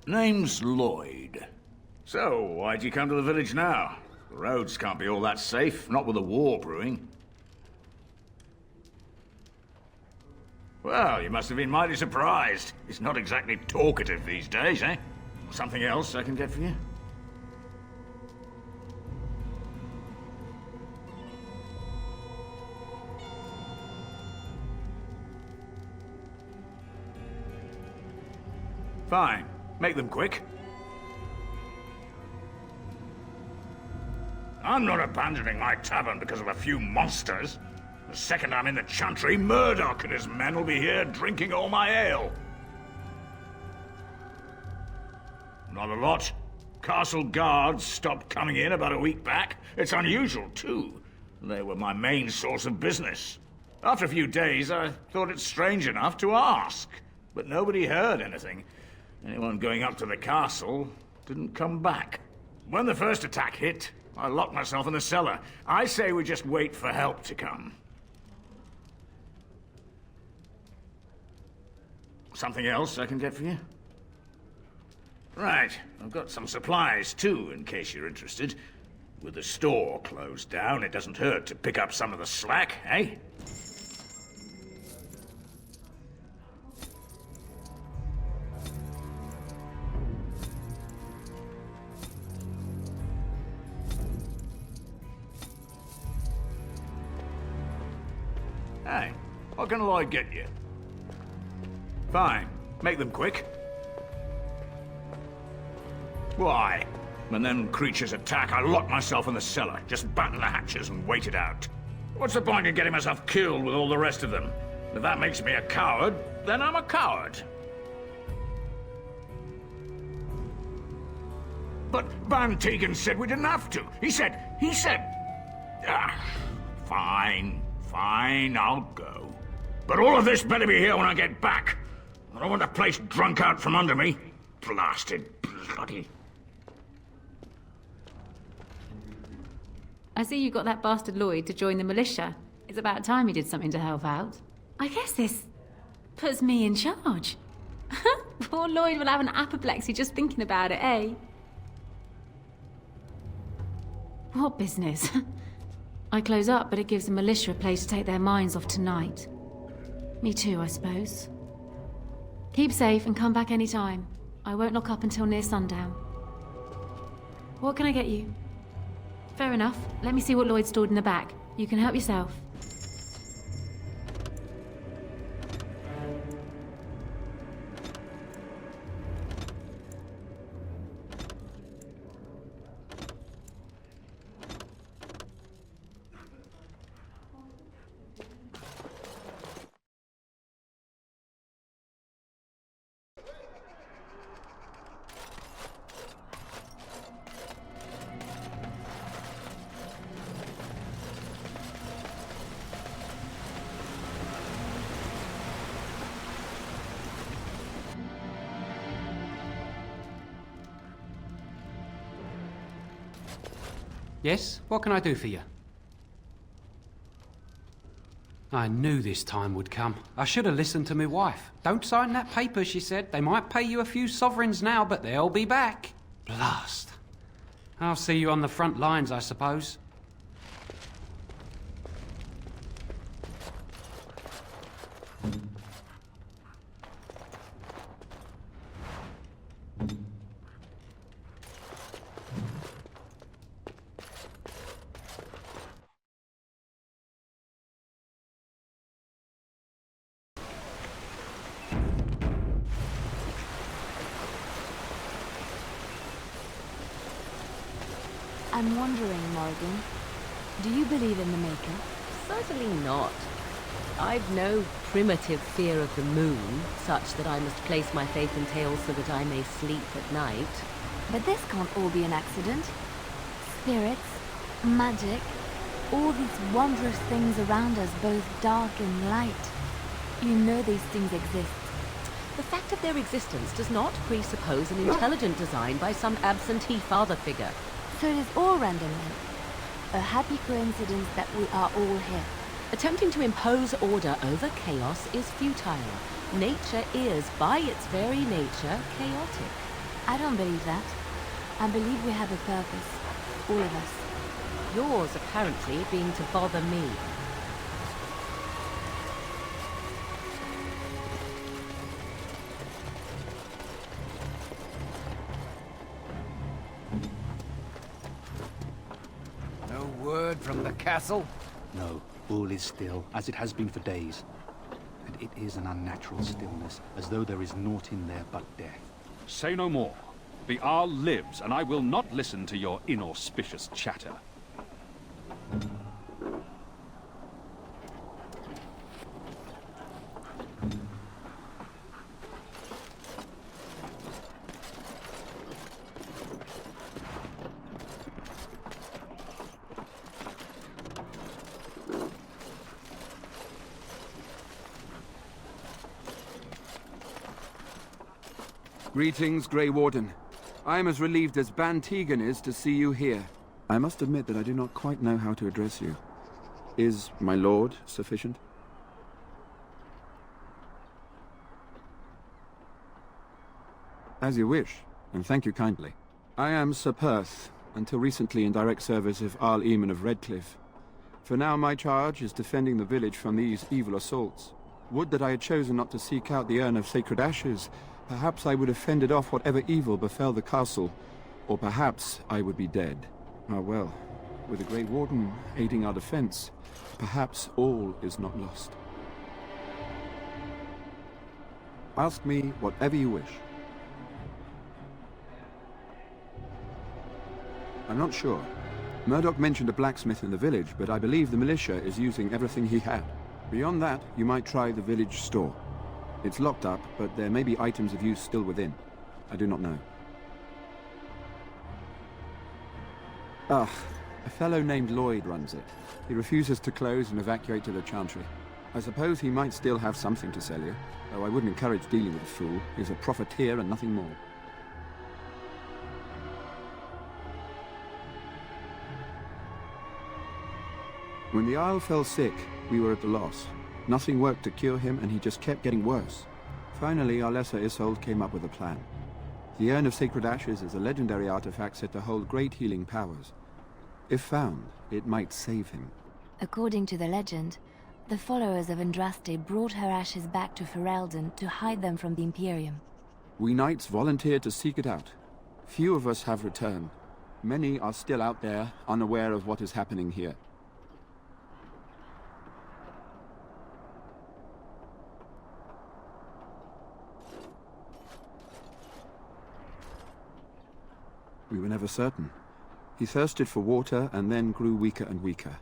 Name's Lloyd. So, why'd you come to the village now? The roads can't be all that safe, not with a war brewing. Well, you must have been mighty surprised. It's not exactly talkative these days, eh? Something else I can get for you? Fine. Make them quick. I'm not abandoning my tavern because of a few monsters. The second I'm in the chantry, Murdoch and his men will be here drinking all my ale. Not a lot. Castle guards stopped coming in about a week back. It's unusual, too. They were my main source of business. After a few days, I thought it strange enough to ask. But nobody heard anything. Anyone going up to the castle didn't come back. When the first attack hit, I locked myself in the cellar. I say we just wait for help to come. Something else I can get for you? Right, I've got some supplies too, in case you're interested. With the store closed down, it doesn't hurt to pick up some of the slack, eh? Hey, what can Lloyd get you? Fine. Make them quick. Why? When them creatures attack, I lock myself in the cellar. Just batten the hatches and wait it out. What's the point in getting myself killed with all the rest of them? If that makes me a coward, then I'm a coward. But Van Tegan said we didn't have to. He said... Fine, I'll go. But all of this better be here when I get back. I don't want the place drunk out from under me. Blasted bloody... I see you got that bastard Lloyd to join the militia. It's about time he did something to help out. I guess this puts me in charge. Poor Lloyd will have an apoplexy just thinking about it, eh? What business? I close up, but it gives the militia a place to take their minds off tonight. Me too, I suppose. Keep safe and come back any time. I won't lock up until near sundown. What can I get you? Fair enough. Let me see what Lloyd stored in the back. You can help yourself. Yes? What can I do for you? I knew this time would come. I should have listened to my wife. Don't sign that paper, she said. They might pay you a few sovereigns now, but they'll be back. Blast. I'll see you on the front lines, I suppose. I'm wondering, Morgan, do you believe in the Maker? Certainly not. I've no primitive fear of the moon, such that I must place my faith in tales so that I may sleep at night. But this can't all be an accident. Spirits, magic, all these wondrous things around us, both dark and light. You know these things exist. The fact of their existence does not presuppose an intelligent design by some absentee father figure. So it is all random then. A happy coincidence that we are all here. Attempting to impose order over chaos is futile. Nature is, by its very nature, chaotic. I don't believe that. I believe we have a purpose. All of us. Yours, apparently, being to bother me. No word from the castle? No, all is still, as it has been for days. And it is an unnatural stillness, as though there is naught in there but death. Say no more. The Arl lives, and I will not listen to your inauspicious chatter. Greetings, Grey Warden. I am as relieved as Ban Tegan is to see you here. I must admit that I do not quite know how to address you. Is my lord sufficient? As you wish, and thank you kindly. I am Sir Perth, until recently in direct service of Arl Eamon of Redcliffe. For now my charge is defending the village from these evil assaults. Would that I had chosen not to seek out the urn of sacred ashes. Perhaps I would have fended off whatever evil befell the castle, or perhaps I would be dead. Ah well, with the Grey Warden aiding our defense, perhaps all is not lost. Ask me whatever you wish. I'm not sure. Murdoch mentioned a blacksmith in the village, but I believe the militia is using everything he had. Beyond that, you might try the village store. It's locked up, but there may be items of use still within. I do not know. Ah, a fellow named Lloyd runs it. He refuses to close and evacuate to the Chantry. I suppose he might still have something to sell you, though I wouldn't encourage dealing with a fool. He's a profiteer and nothing more. When the Isle fell sick, we were at a loss. Nothing worked to cure him, and he just kept getting worse. Finally, our lesser Isolde came up with a plan. The Urn of Sacred Ashes is a legendary artifact said to hold great healing powers. If found, it might save him. According to the legend, the followers of Andraste brought her ashes back to Ferelden to hide them from the Imperium. We knights volunteered to seek it out. Few of us have returned. Many are still out there, unaware of what is happening here. We were never certain. He thirsted for water and then grew weaker and weaker.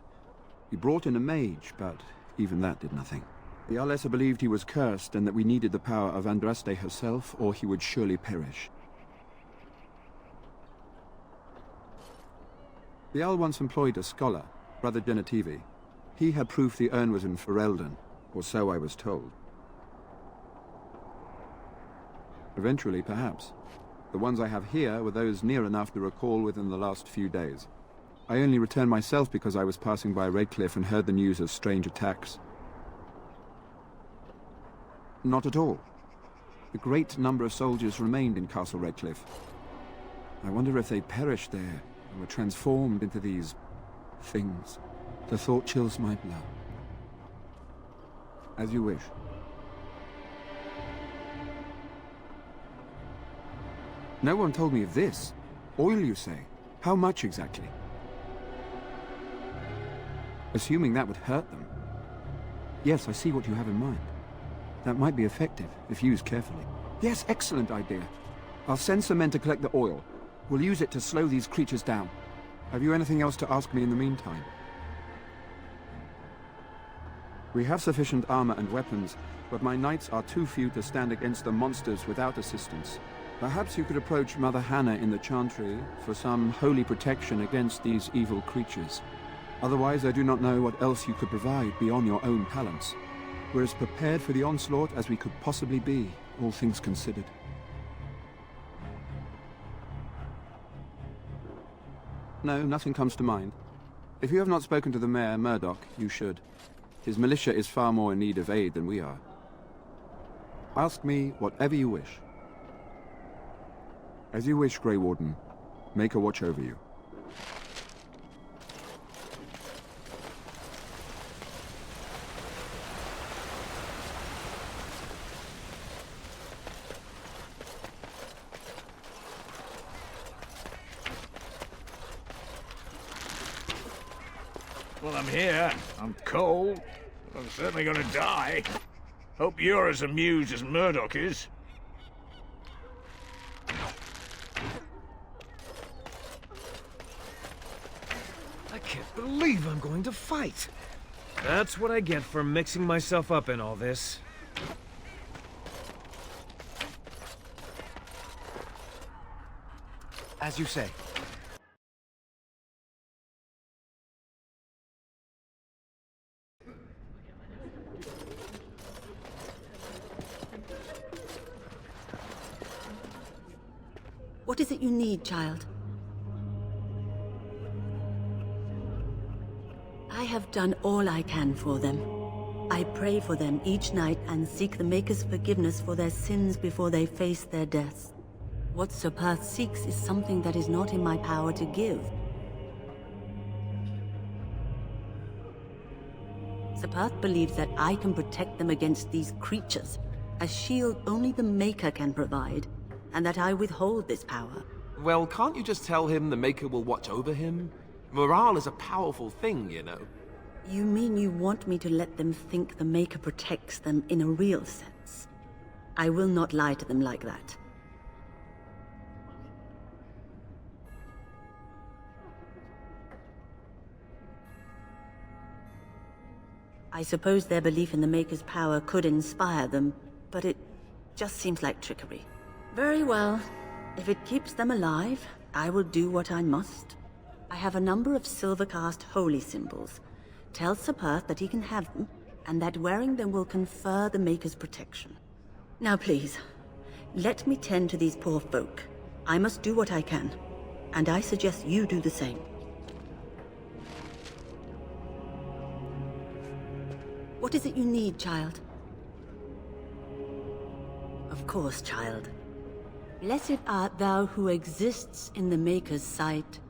We brought in a mage, but even that did nothing. The Arlessa believed he was cursed and that we needed the power of Andraste herself, or he would surely perish. The Arl once employed a scholar, Brother Genetivi. He had proof the urn was in Ferelden, or so I was told. Eventually, perhaps. The ones I have here were those near enough to recall within the last few days. I only returned myself because I was passing by Redcliffe and heard the news of strange attacks. Not at all. A great number of soldiers remained in Castle Redcliffe. I wonder if they perished there and were transformed into these things. The thought chills my blood. As you wish. No one told me of this. Oil, you say? How much exactly? Assuming that would hurt them. Yes, I see what you have in mind. That might be effective, if used carefully. Yes, excellent idea. I'll send some men to collect the oil. We'll use it to slow these creatures down. Have you anything else to ask me in the meantime? We have sufficient armor and weapons, but my knights are too few to stand against the monsters without assistance. Perhaps you could approach Mother Hannah in the Chantry for some holy protection against these evil creatures. Otherwise, I do not know what else you could provide beyond your own talents. We're as prepared for the onslaught as we could possibly be, all things considered. No, nothing comes to mind. If you have not spoken to the Mayor, Murdoch, you should. His militia is far more in need of aid than we are. Ask me whatever you wish. As you wish, Grey Warden. Make a watch over you. Well, I'm here. I'm cold. I'm certainly gonna die. Hope you're as amused as Murdoch is. I can't believe I'm going to fight. That's what I get for mixing myself up in all this. As you say. What is it you need, child? I have done all I can for them. I pray for them each night and seek the Maker's forgiveness for their sins before they face their deaths. What Sir Perth seeks is something that is not in my power to give. Sir Perth believes that I can protect them against these creatures, a shield only the Maker can provide, and that I withhold this power. Well, can't you just tell him the Maker will watch over him? Morale is a powerful thing, you know. You mean you want me to let them think the Maker protects them in a real sense? I will not lie to them like that. I suppose their belief in the Maker's power could inspire them, but it just seems like trickery. Very well. If it keeps them alive, I will do what I must. I have a number of silver-cast holy symbols. Tell Sir Perth that he can have them, and that wearing them will confer the Maker's protection. Now please, let me tend to these poor folk. I must do what I can, and I suggest you do the same. What is it you need, child? Of course, child. Blessed art thou who exists in the Maker's sight.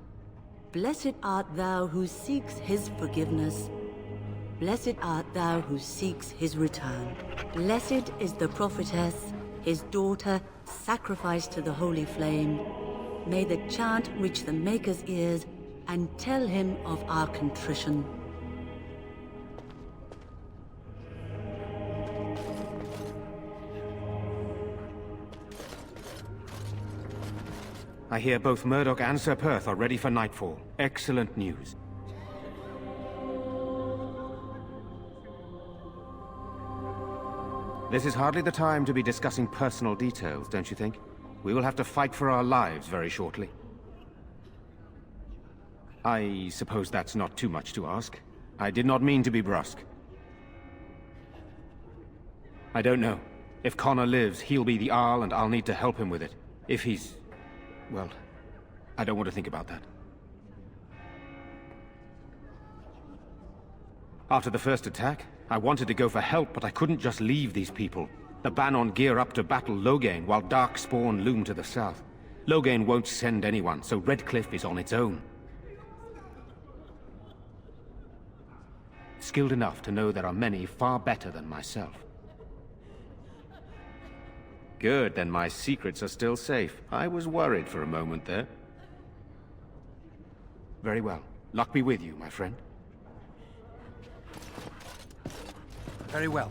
Blessed art thou who seeks his forgiveness. Blessed art thou who seeks his return. Blessed is the prophetess, his daughter, sacrificed to the holy flame. May the chant reach the Maker's ears and tell him of our contrition. I hear both Murdoch and Sir Perth are ready for nightfall. Excellent news. This is hardly the time to be discussing personal details, don't you think? We will have to fight for our lives very shortly. I suppose that's not too much to ask. I did not mean to be brusque. I don't know. If Connor lives, he'll be the Arl, and I'll need to help him with it. If he's... well, I don't want to think about that. After the first attack, I wanted to go for help, but I couldn't just leave these people. The Banon gear up to battle Loghain, while Darkspawn loom to the south. Loghain won't send anyone, so Redcliffe is on its own. Skilled enough to know there are many far better than myself. Good, then my secrets are still safe. I was worried for a moment there. Very well. Luck be with you, my friend. Very well.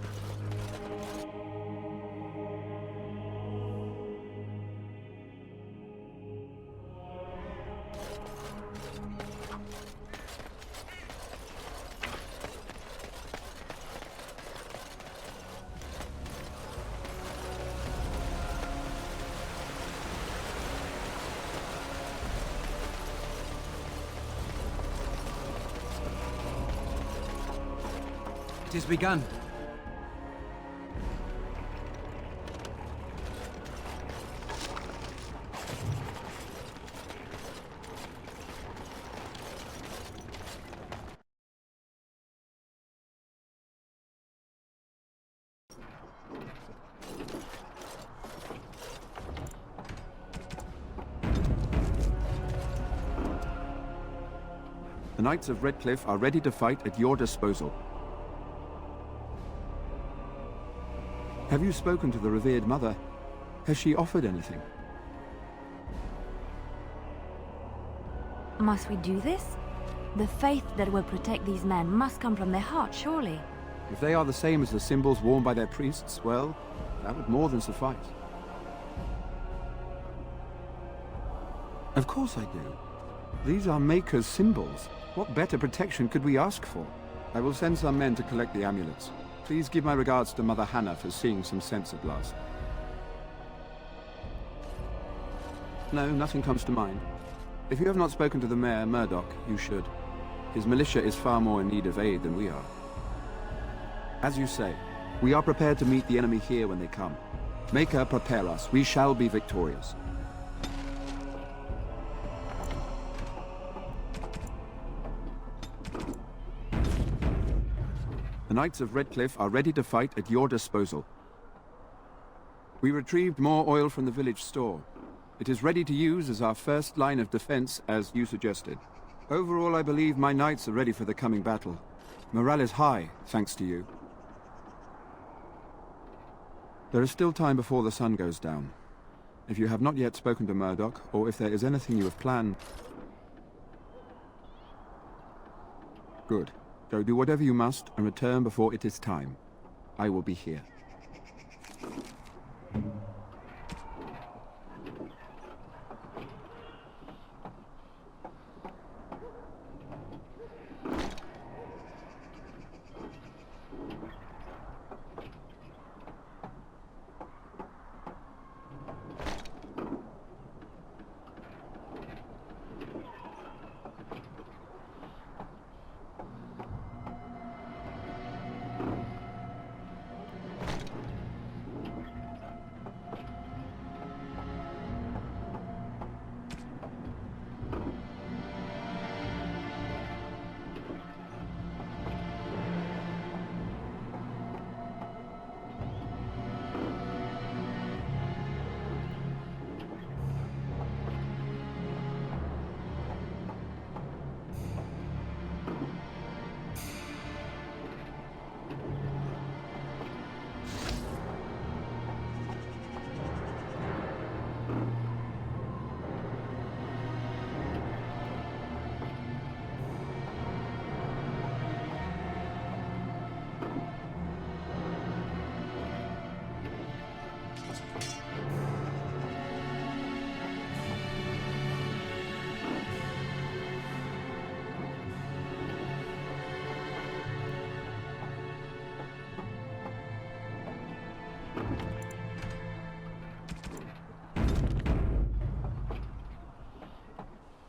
It has begun. The Knights of Redcliffe are ready to fight at your disposal. Have you spoken to the revered mother? Has she offered anything? Must we do this? The faith that will protect these men must come from their heart, surely. If they are the same as the symbols worn by their priests, well, that would more than suffice. Of course I do. These are Maker's symbols. What better protection could we ask for? I will send some men to collect the amulets. Please give my regards to Mother Hannah for seeing some sense at last. No, nothing comes to mind. If you have not spoken to the Mayor, Murdoch, you should. His militia is far more in need of aid than we are. As you say, we are prepared to meet the enemy here when they come. Maker, prepare us. We shall be victorious. The Knights of Redcliffe are ready to fight at your disposal. We retrieved more oil from the village store. It is ready to use as our first line of defense, as you suggested. Overall, I believe my knights are ready for the coming battle. Morale is high, thanks to you. There is still time before the sun goes down. If you have not yet spoken to Murdoch, or if there is anything you have planned... Good. Go do whatever you must and return before it is time. I will be here.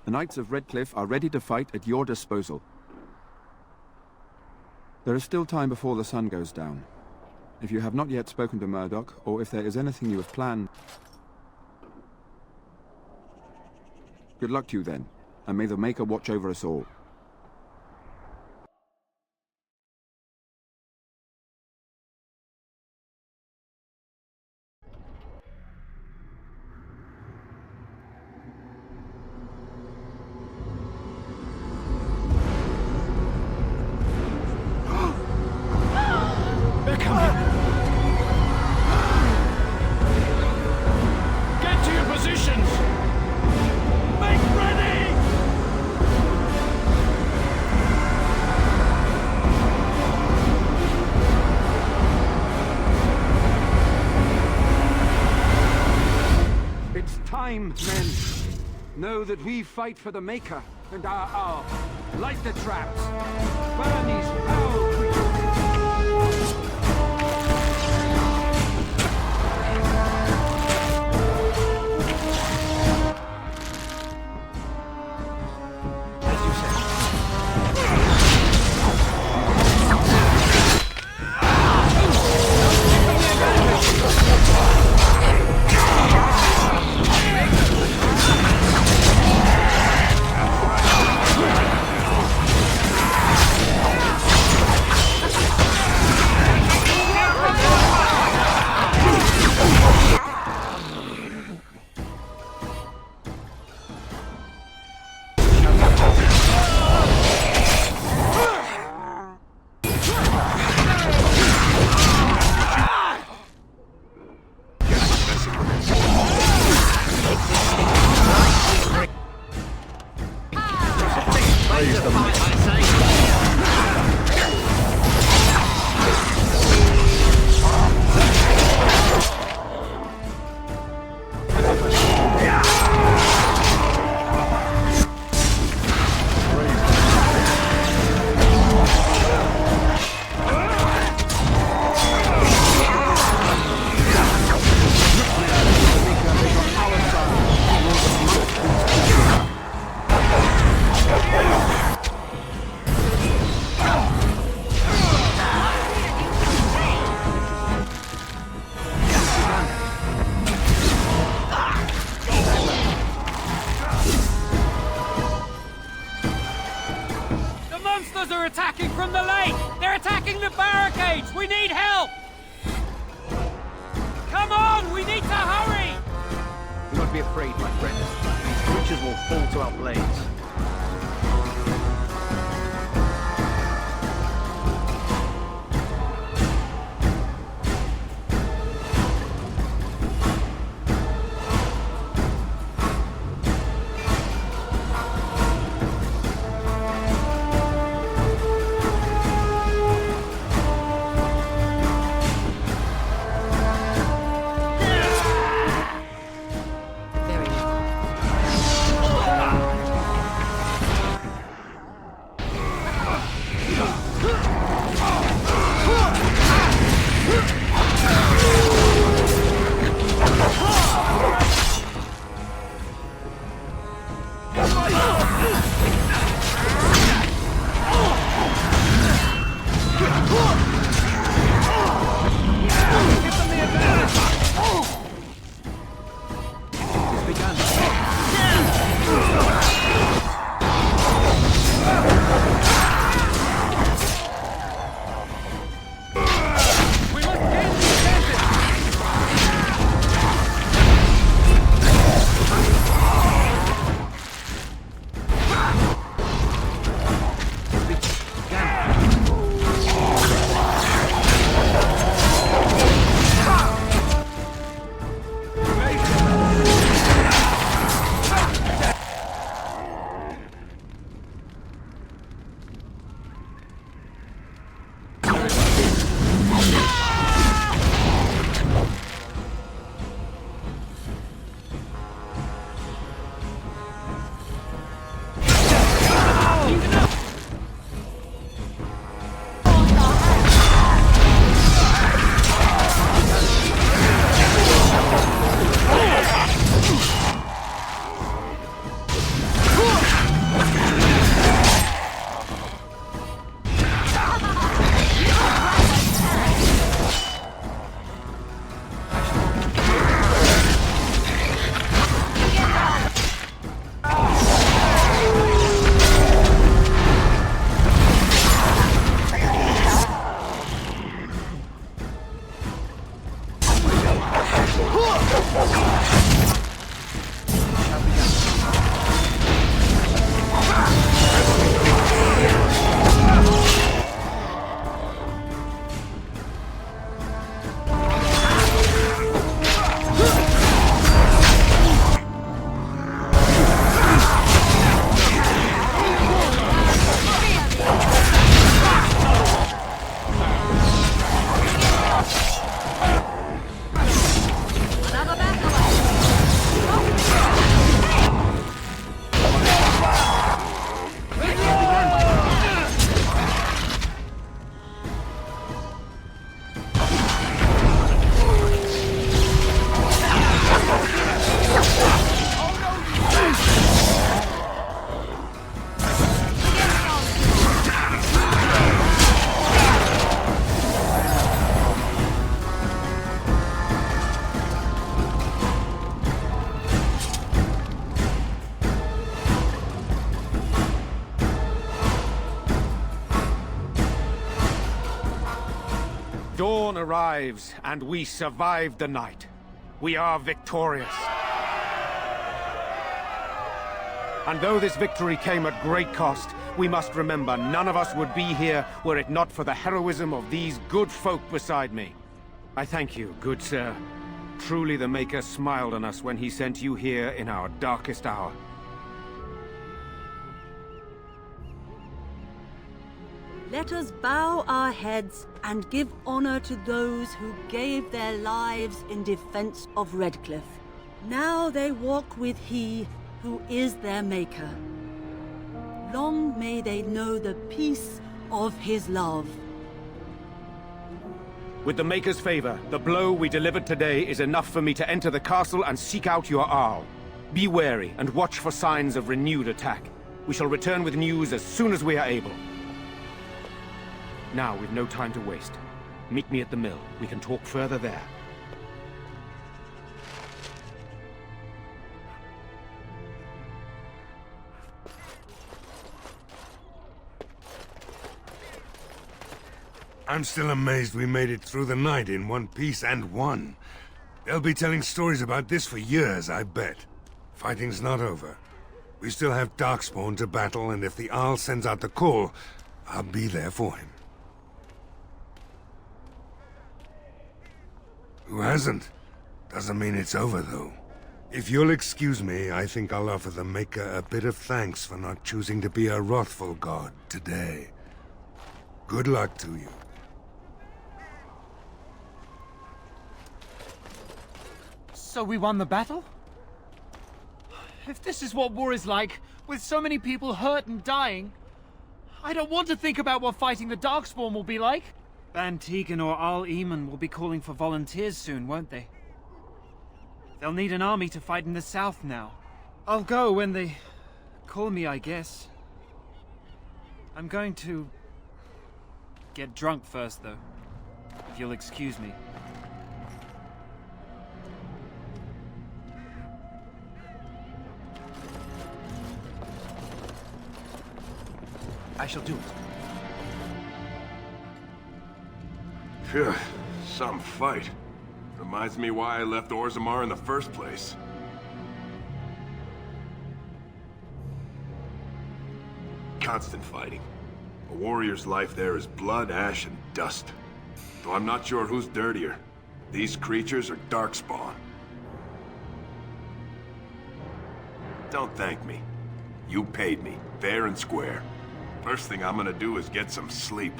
The Knights of Redcliffe are ready to fight at your disposal. There is still time before the sun goes down. If you have not yet spoken to Murdoch, or if there is anything you have planned... Good luck to you then, and may the Maker watch over us all. Know that we fight for the Maker and our Arl. Light the traps. Burn these foul creatures. attacking from the lake! They're attacking the barricades! We need help! Come on! We need to hurry! Do not be afraid, my friend. These creatures will fall to our blades. Dawn arrives, and we survive the night. We are victorious. And though this victory came at great cost, we must remember none of us would be here were it not for the heroism of these good folk beside me. I thank you, good sir. Truly the Maker smiled on us when he sent you here in our darkest hour. Let us bow our heads and give honor to those who gave their lives in defense of Redcliffe. Now they walk with he who is their Maker. Long may they know the peace of his love. With the Maker's favor, the blow we delivered today is enough for me to enter the castle and seek out your Arl. Be wary and watch for signs of renewed attack. We shall return with news as soon as we are able. Now, we've no time to waste. Meet me at the mill. We can talk further there. I'm still amazed we made it through the night in one piece and won. They'll be telling stories about this for years, I bet. Fighting's not over. We still have Darkspawn to battle, and if the Arl sends out the call, I'll be there for him. Who hasn't? Doesn't mean it's over, though. If you'll excuse me, I think I'll offer the Maker a bit of thanks for not choosing to be a wrathful god today. Good luck to you. So we won the battle? If this is what war is like, with so many people hurt and dying, I don't want to think about what fighting the Darkspawn will be like. Van Tegan or Arl Eamon will be calling for volunteers soon, won't they? They'll need an army to fight in the south now. I'll go when they call me, I guess. I'm going to get drunk first, though, if you'll excuse me. I shall do it. Phew, some fight. Reminds me why I left Orzammar in the first place. Constant fighting. A warrior's life there is blood, ash, and dust. Though I'm not sure who's dirtier. These creatures or Darkspawn. Don't thank me. You paid me, fair and square. First thing I'm gonna do is get some sleep.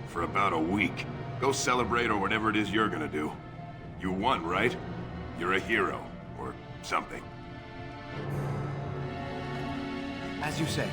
For about a week. Go celebrate or whatever it is you're gonna do. You won, right? You're a hero. Or something. As you say.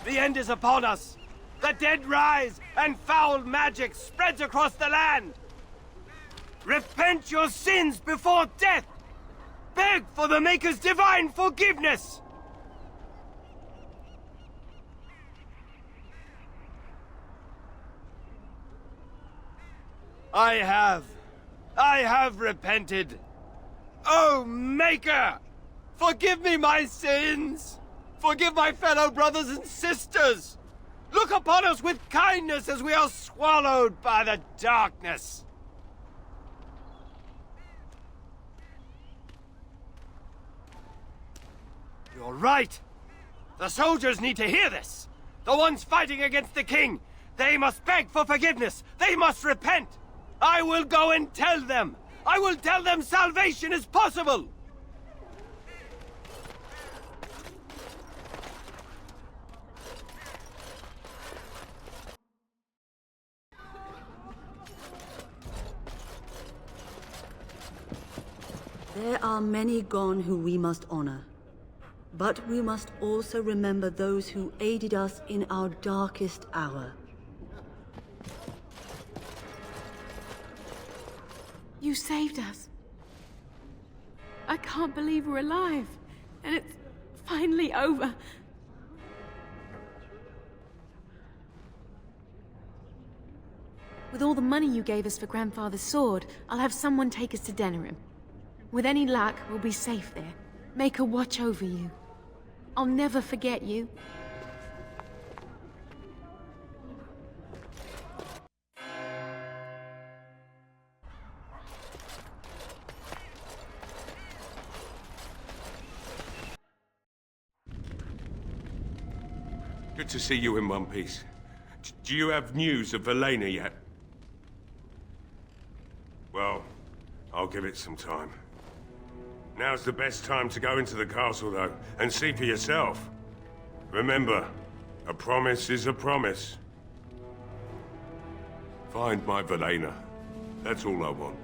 The end is upon us! The dead rise, and foul magic spreads across the land! Repent your sins before death! Beg for the Maker's divine forgiveness! I have I have repented. Oh, Maker! Forgive me my sins! Forgive my fellow brothers and sisters! Look upon us with kindness as we are swallowed by the darkness! You're right! The soldiers need to hear this! The ones fighting against the king! They must beg for forgiveness! They must repent! I will go and tell them! I will tell them salvation is possible! There are many gone who we must honor. But we must also remember those who aided us in our darkest hour. You saved us. I can't believe we're alive. And it's finally over. With all the money you gave us for Grandfather's sword, I'll have someone take us to Denerim. With any luck, we'll be safe there. Make her watch over you. I'll never forget you. Good to see you in one piece. Do you have news of Velena yet? Well, I'll give it some time. Now's the best time to go into the castle, though, and see for yourself. Remember, a promise is a promise. Find my Velena. That's all I want.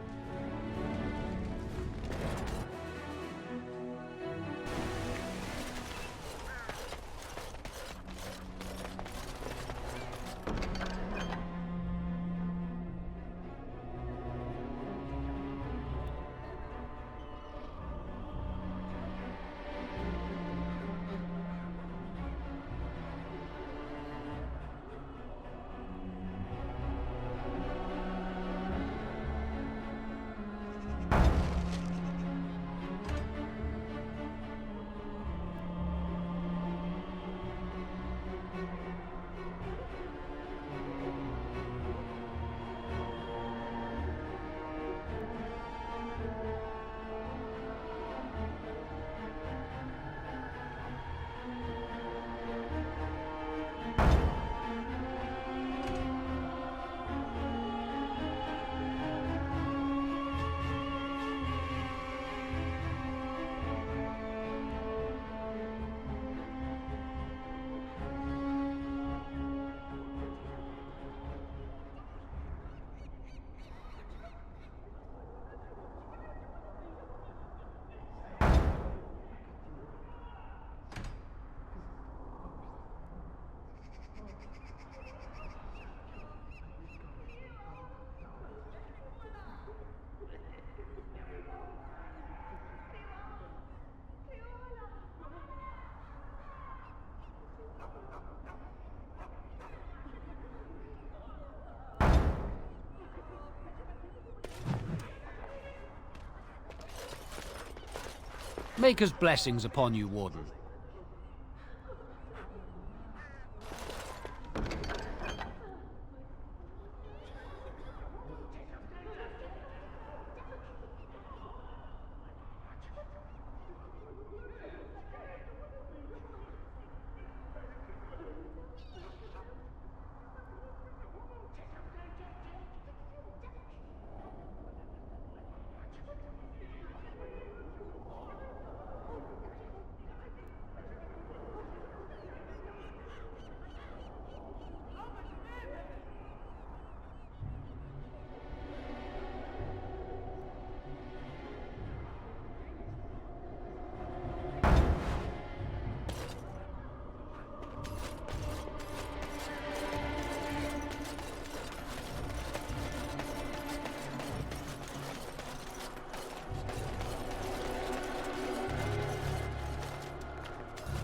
Maker's blessings upon you, Warden.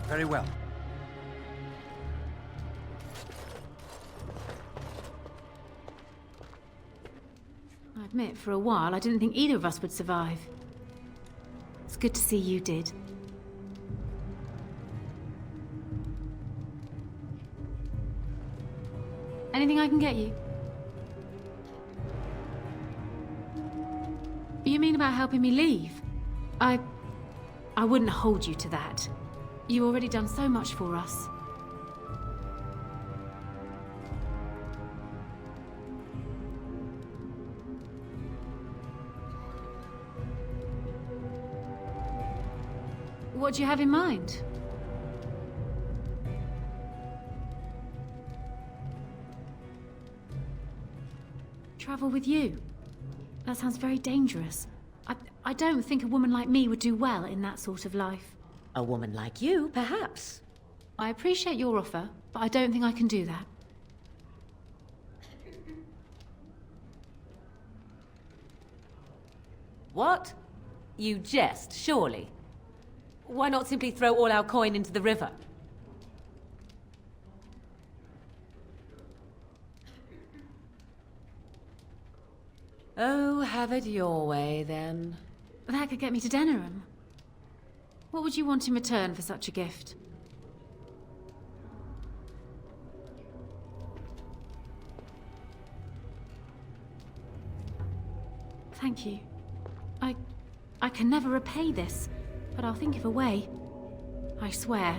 Very well. I've admit, for a while, I didn't think either of us would survive. It's good to see you did. Anything I can get you? You mean about helping me leave? I wouldn't hold you to that. You've already done so much for us. What do you have in mind? Travel with you? That sounds very dangerous. I don't think a woman like me would do well in that sort of life. A woman like you, perhaps. I appreciate your offer, but I don't think I can do that. What? You jest, surely. Why not simply throw all our coin into the river? Oh, have it your way, then. That could get me to Denerim. What would you want in return for such a gift? Thank you. I can never repay this, but I'll think of a way. I swear.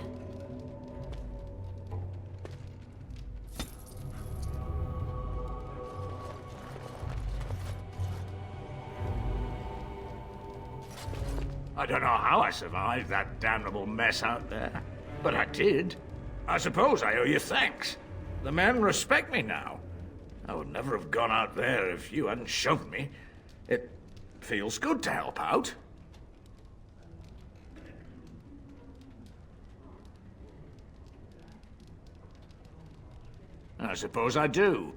I don't know how I survived that damnable mess out there, but I did. I suppose I owe you thanks. The men respect me now. I would never have gone out there if you hadn't shoved me. It feels good to help out. I suppose I do.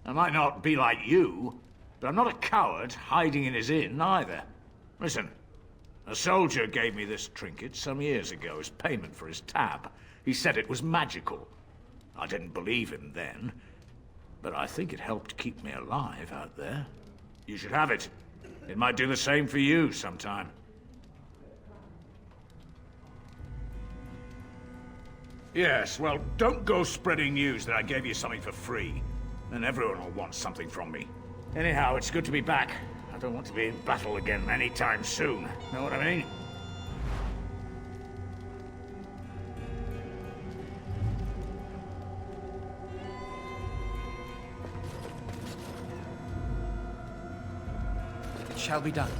I might not be like you, but I'm not a coward hiding in his inn either. Listen. A soldier gave me this trinket some years ago as payment for his tab. He said it was magical. I didn't believe him then, but I think it helped keep me alive out there. You should have it. It might do the same for you sometime. Yes, well, don't go spreading news that I gave you something for free. Then everyone will want something from me. Anyhow, it's good to be back. I don't want to be in battle again anytime soon. Know what I mean? It shall be done.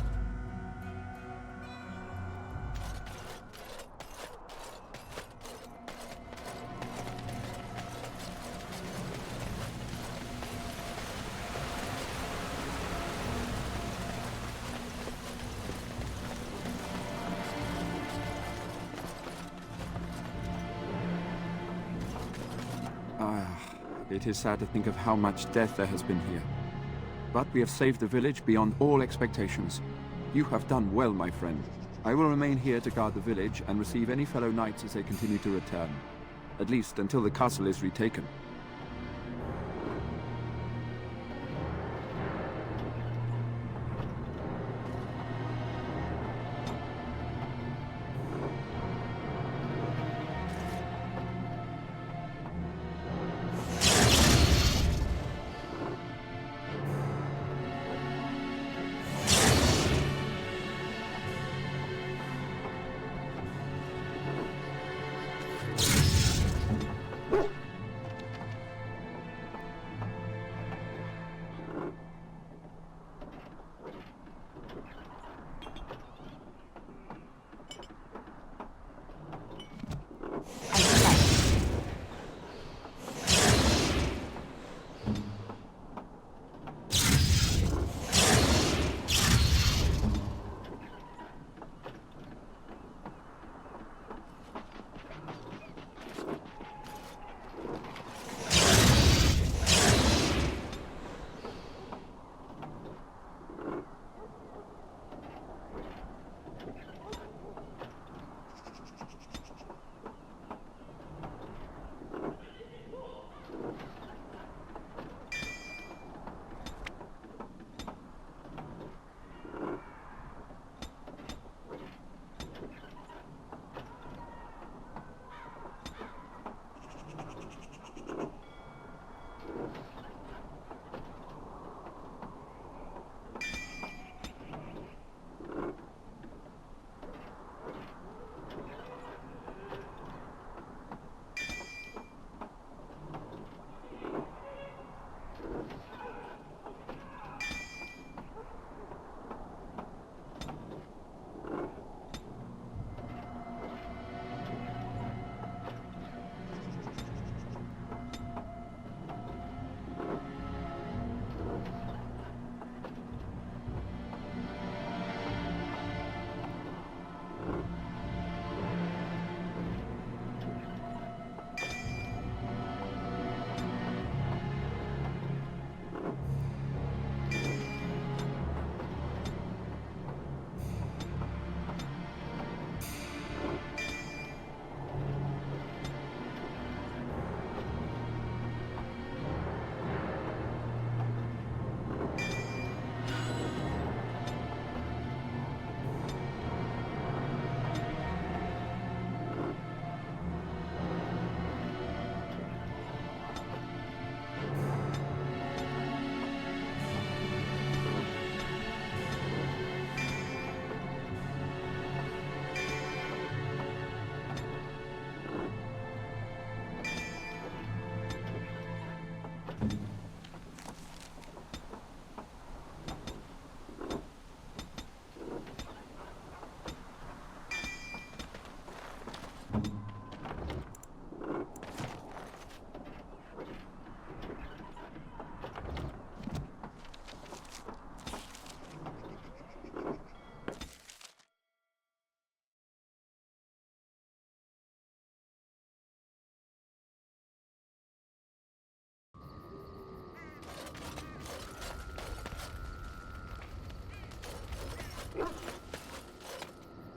It is sad to think of how much death there has been here. But we have saved the village beyond all expectations. You have done well, my friend. I will remain here to guard the village and receive any fellow knights as they continue to return. At least until the castle is retaken.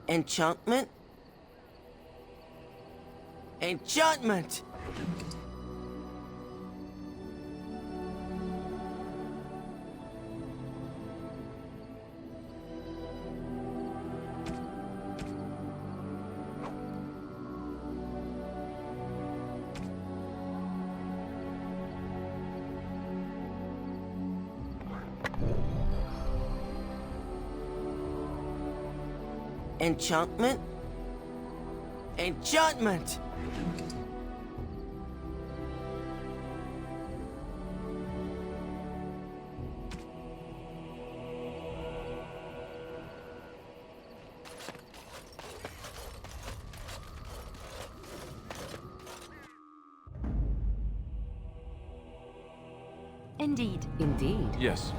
Enchantment? Enchantment! Enchantment? Enchantment! Indeed. Indeed. Yes.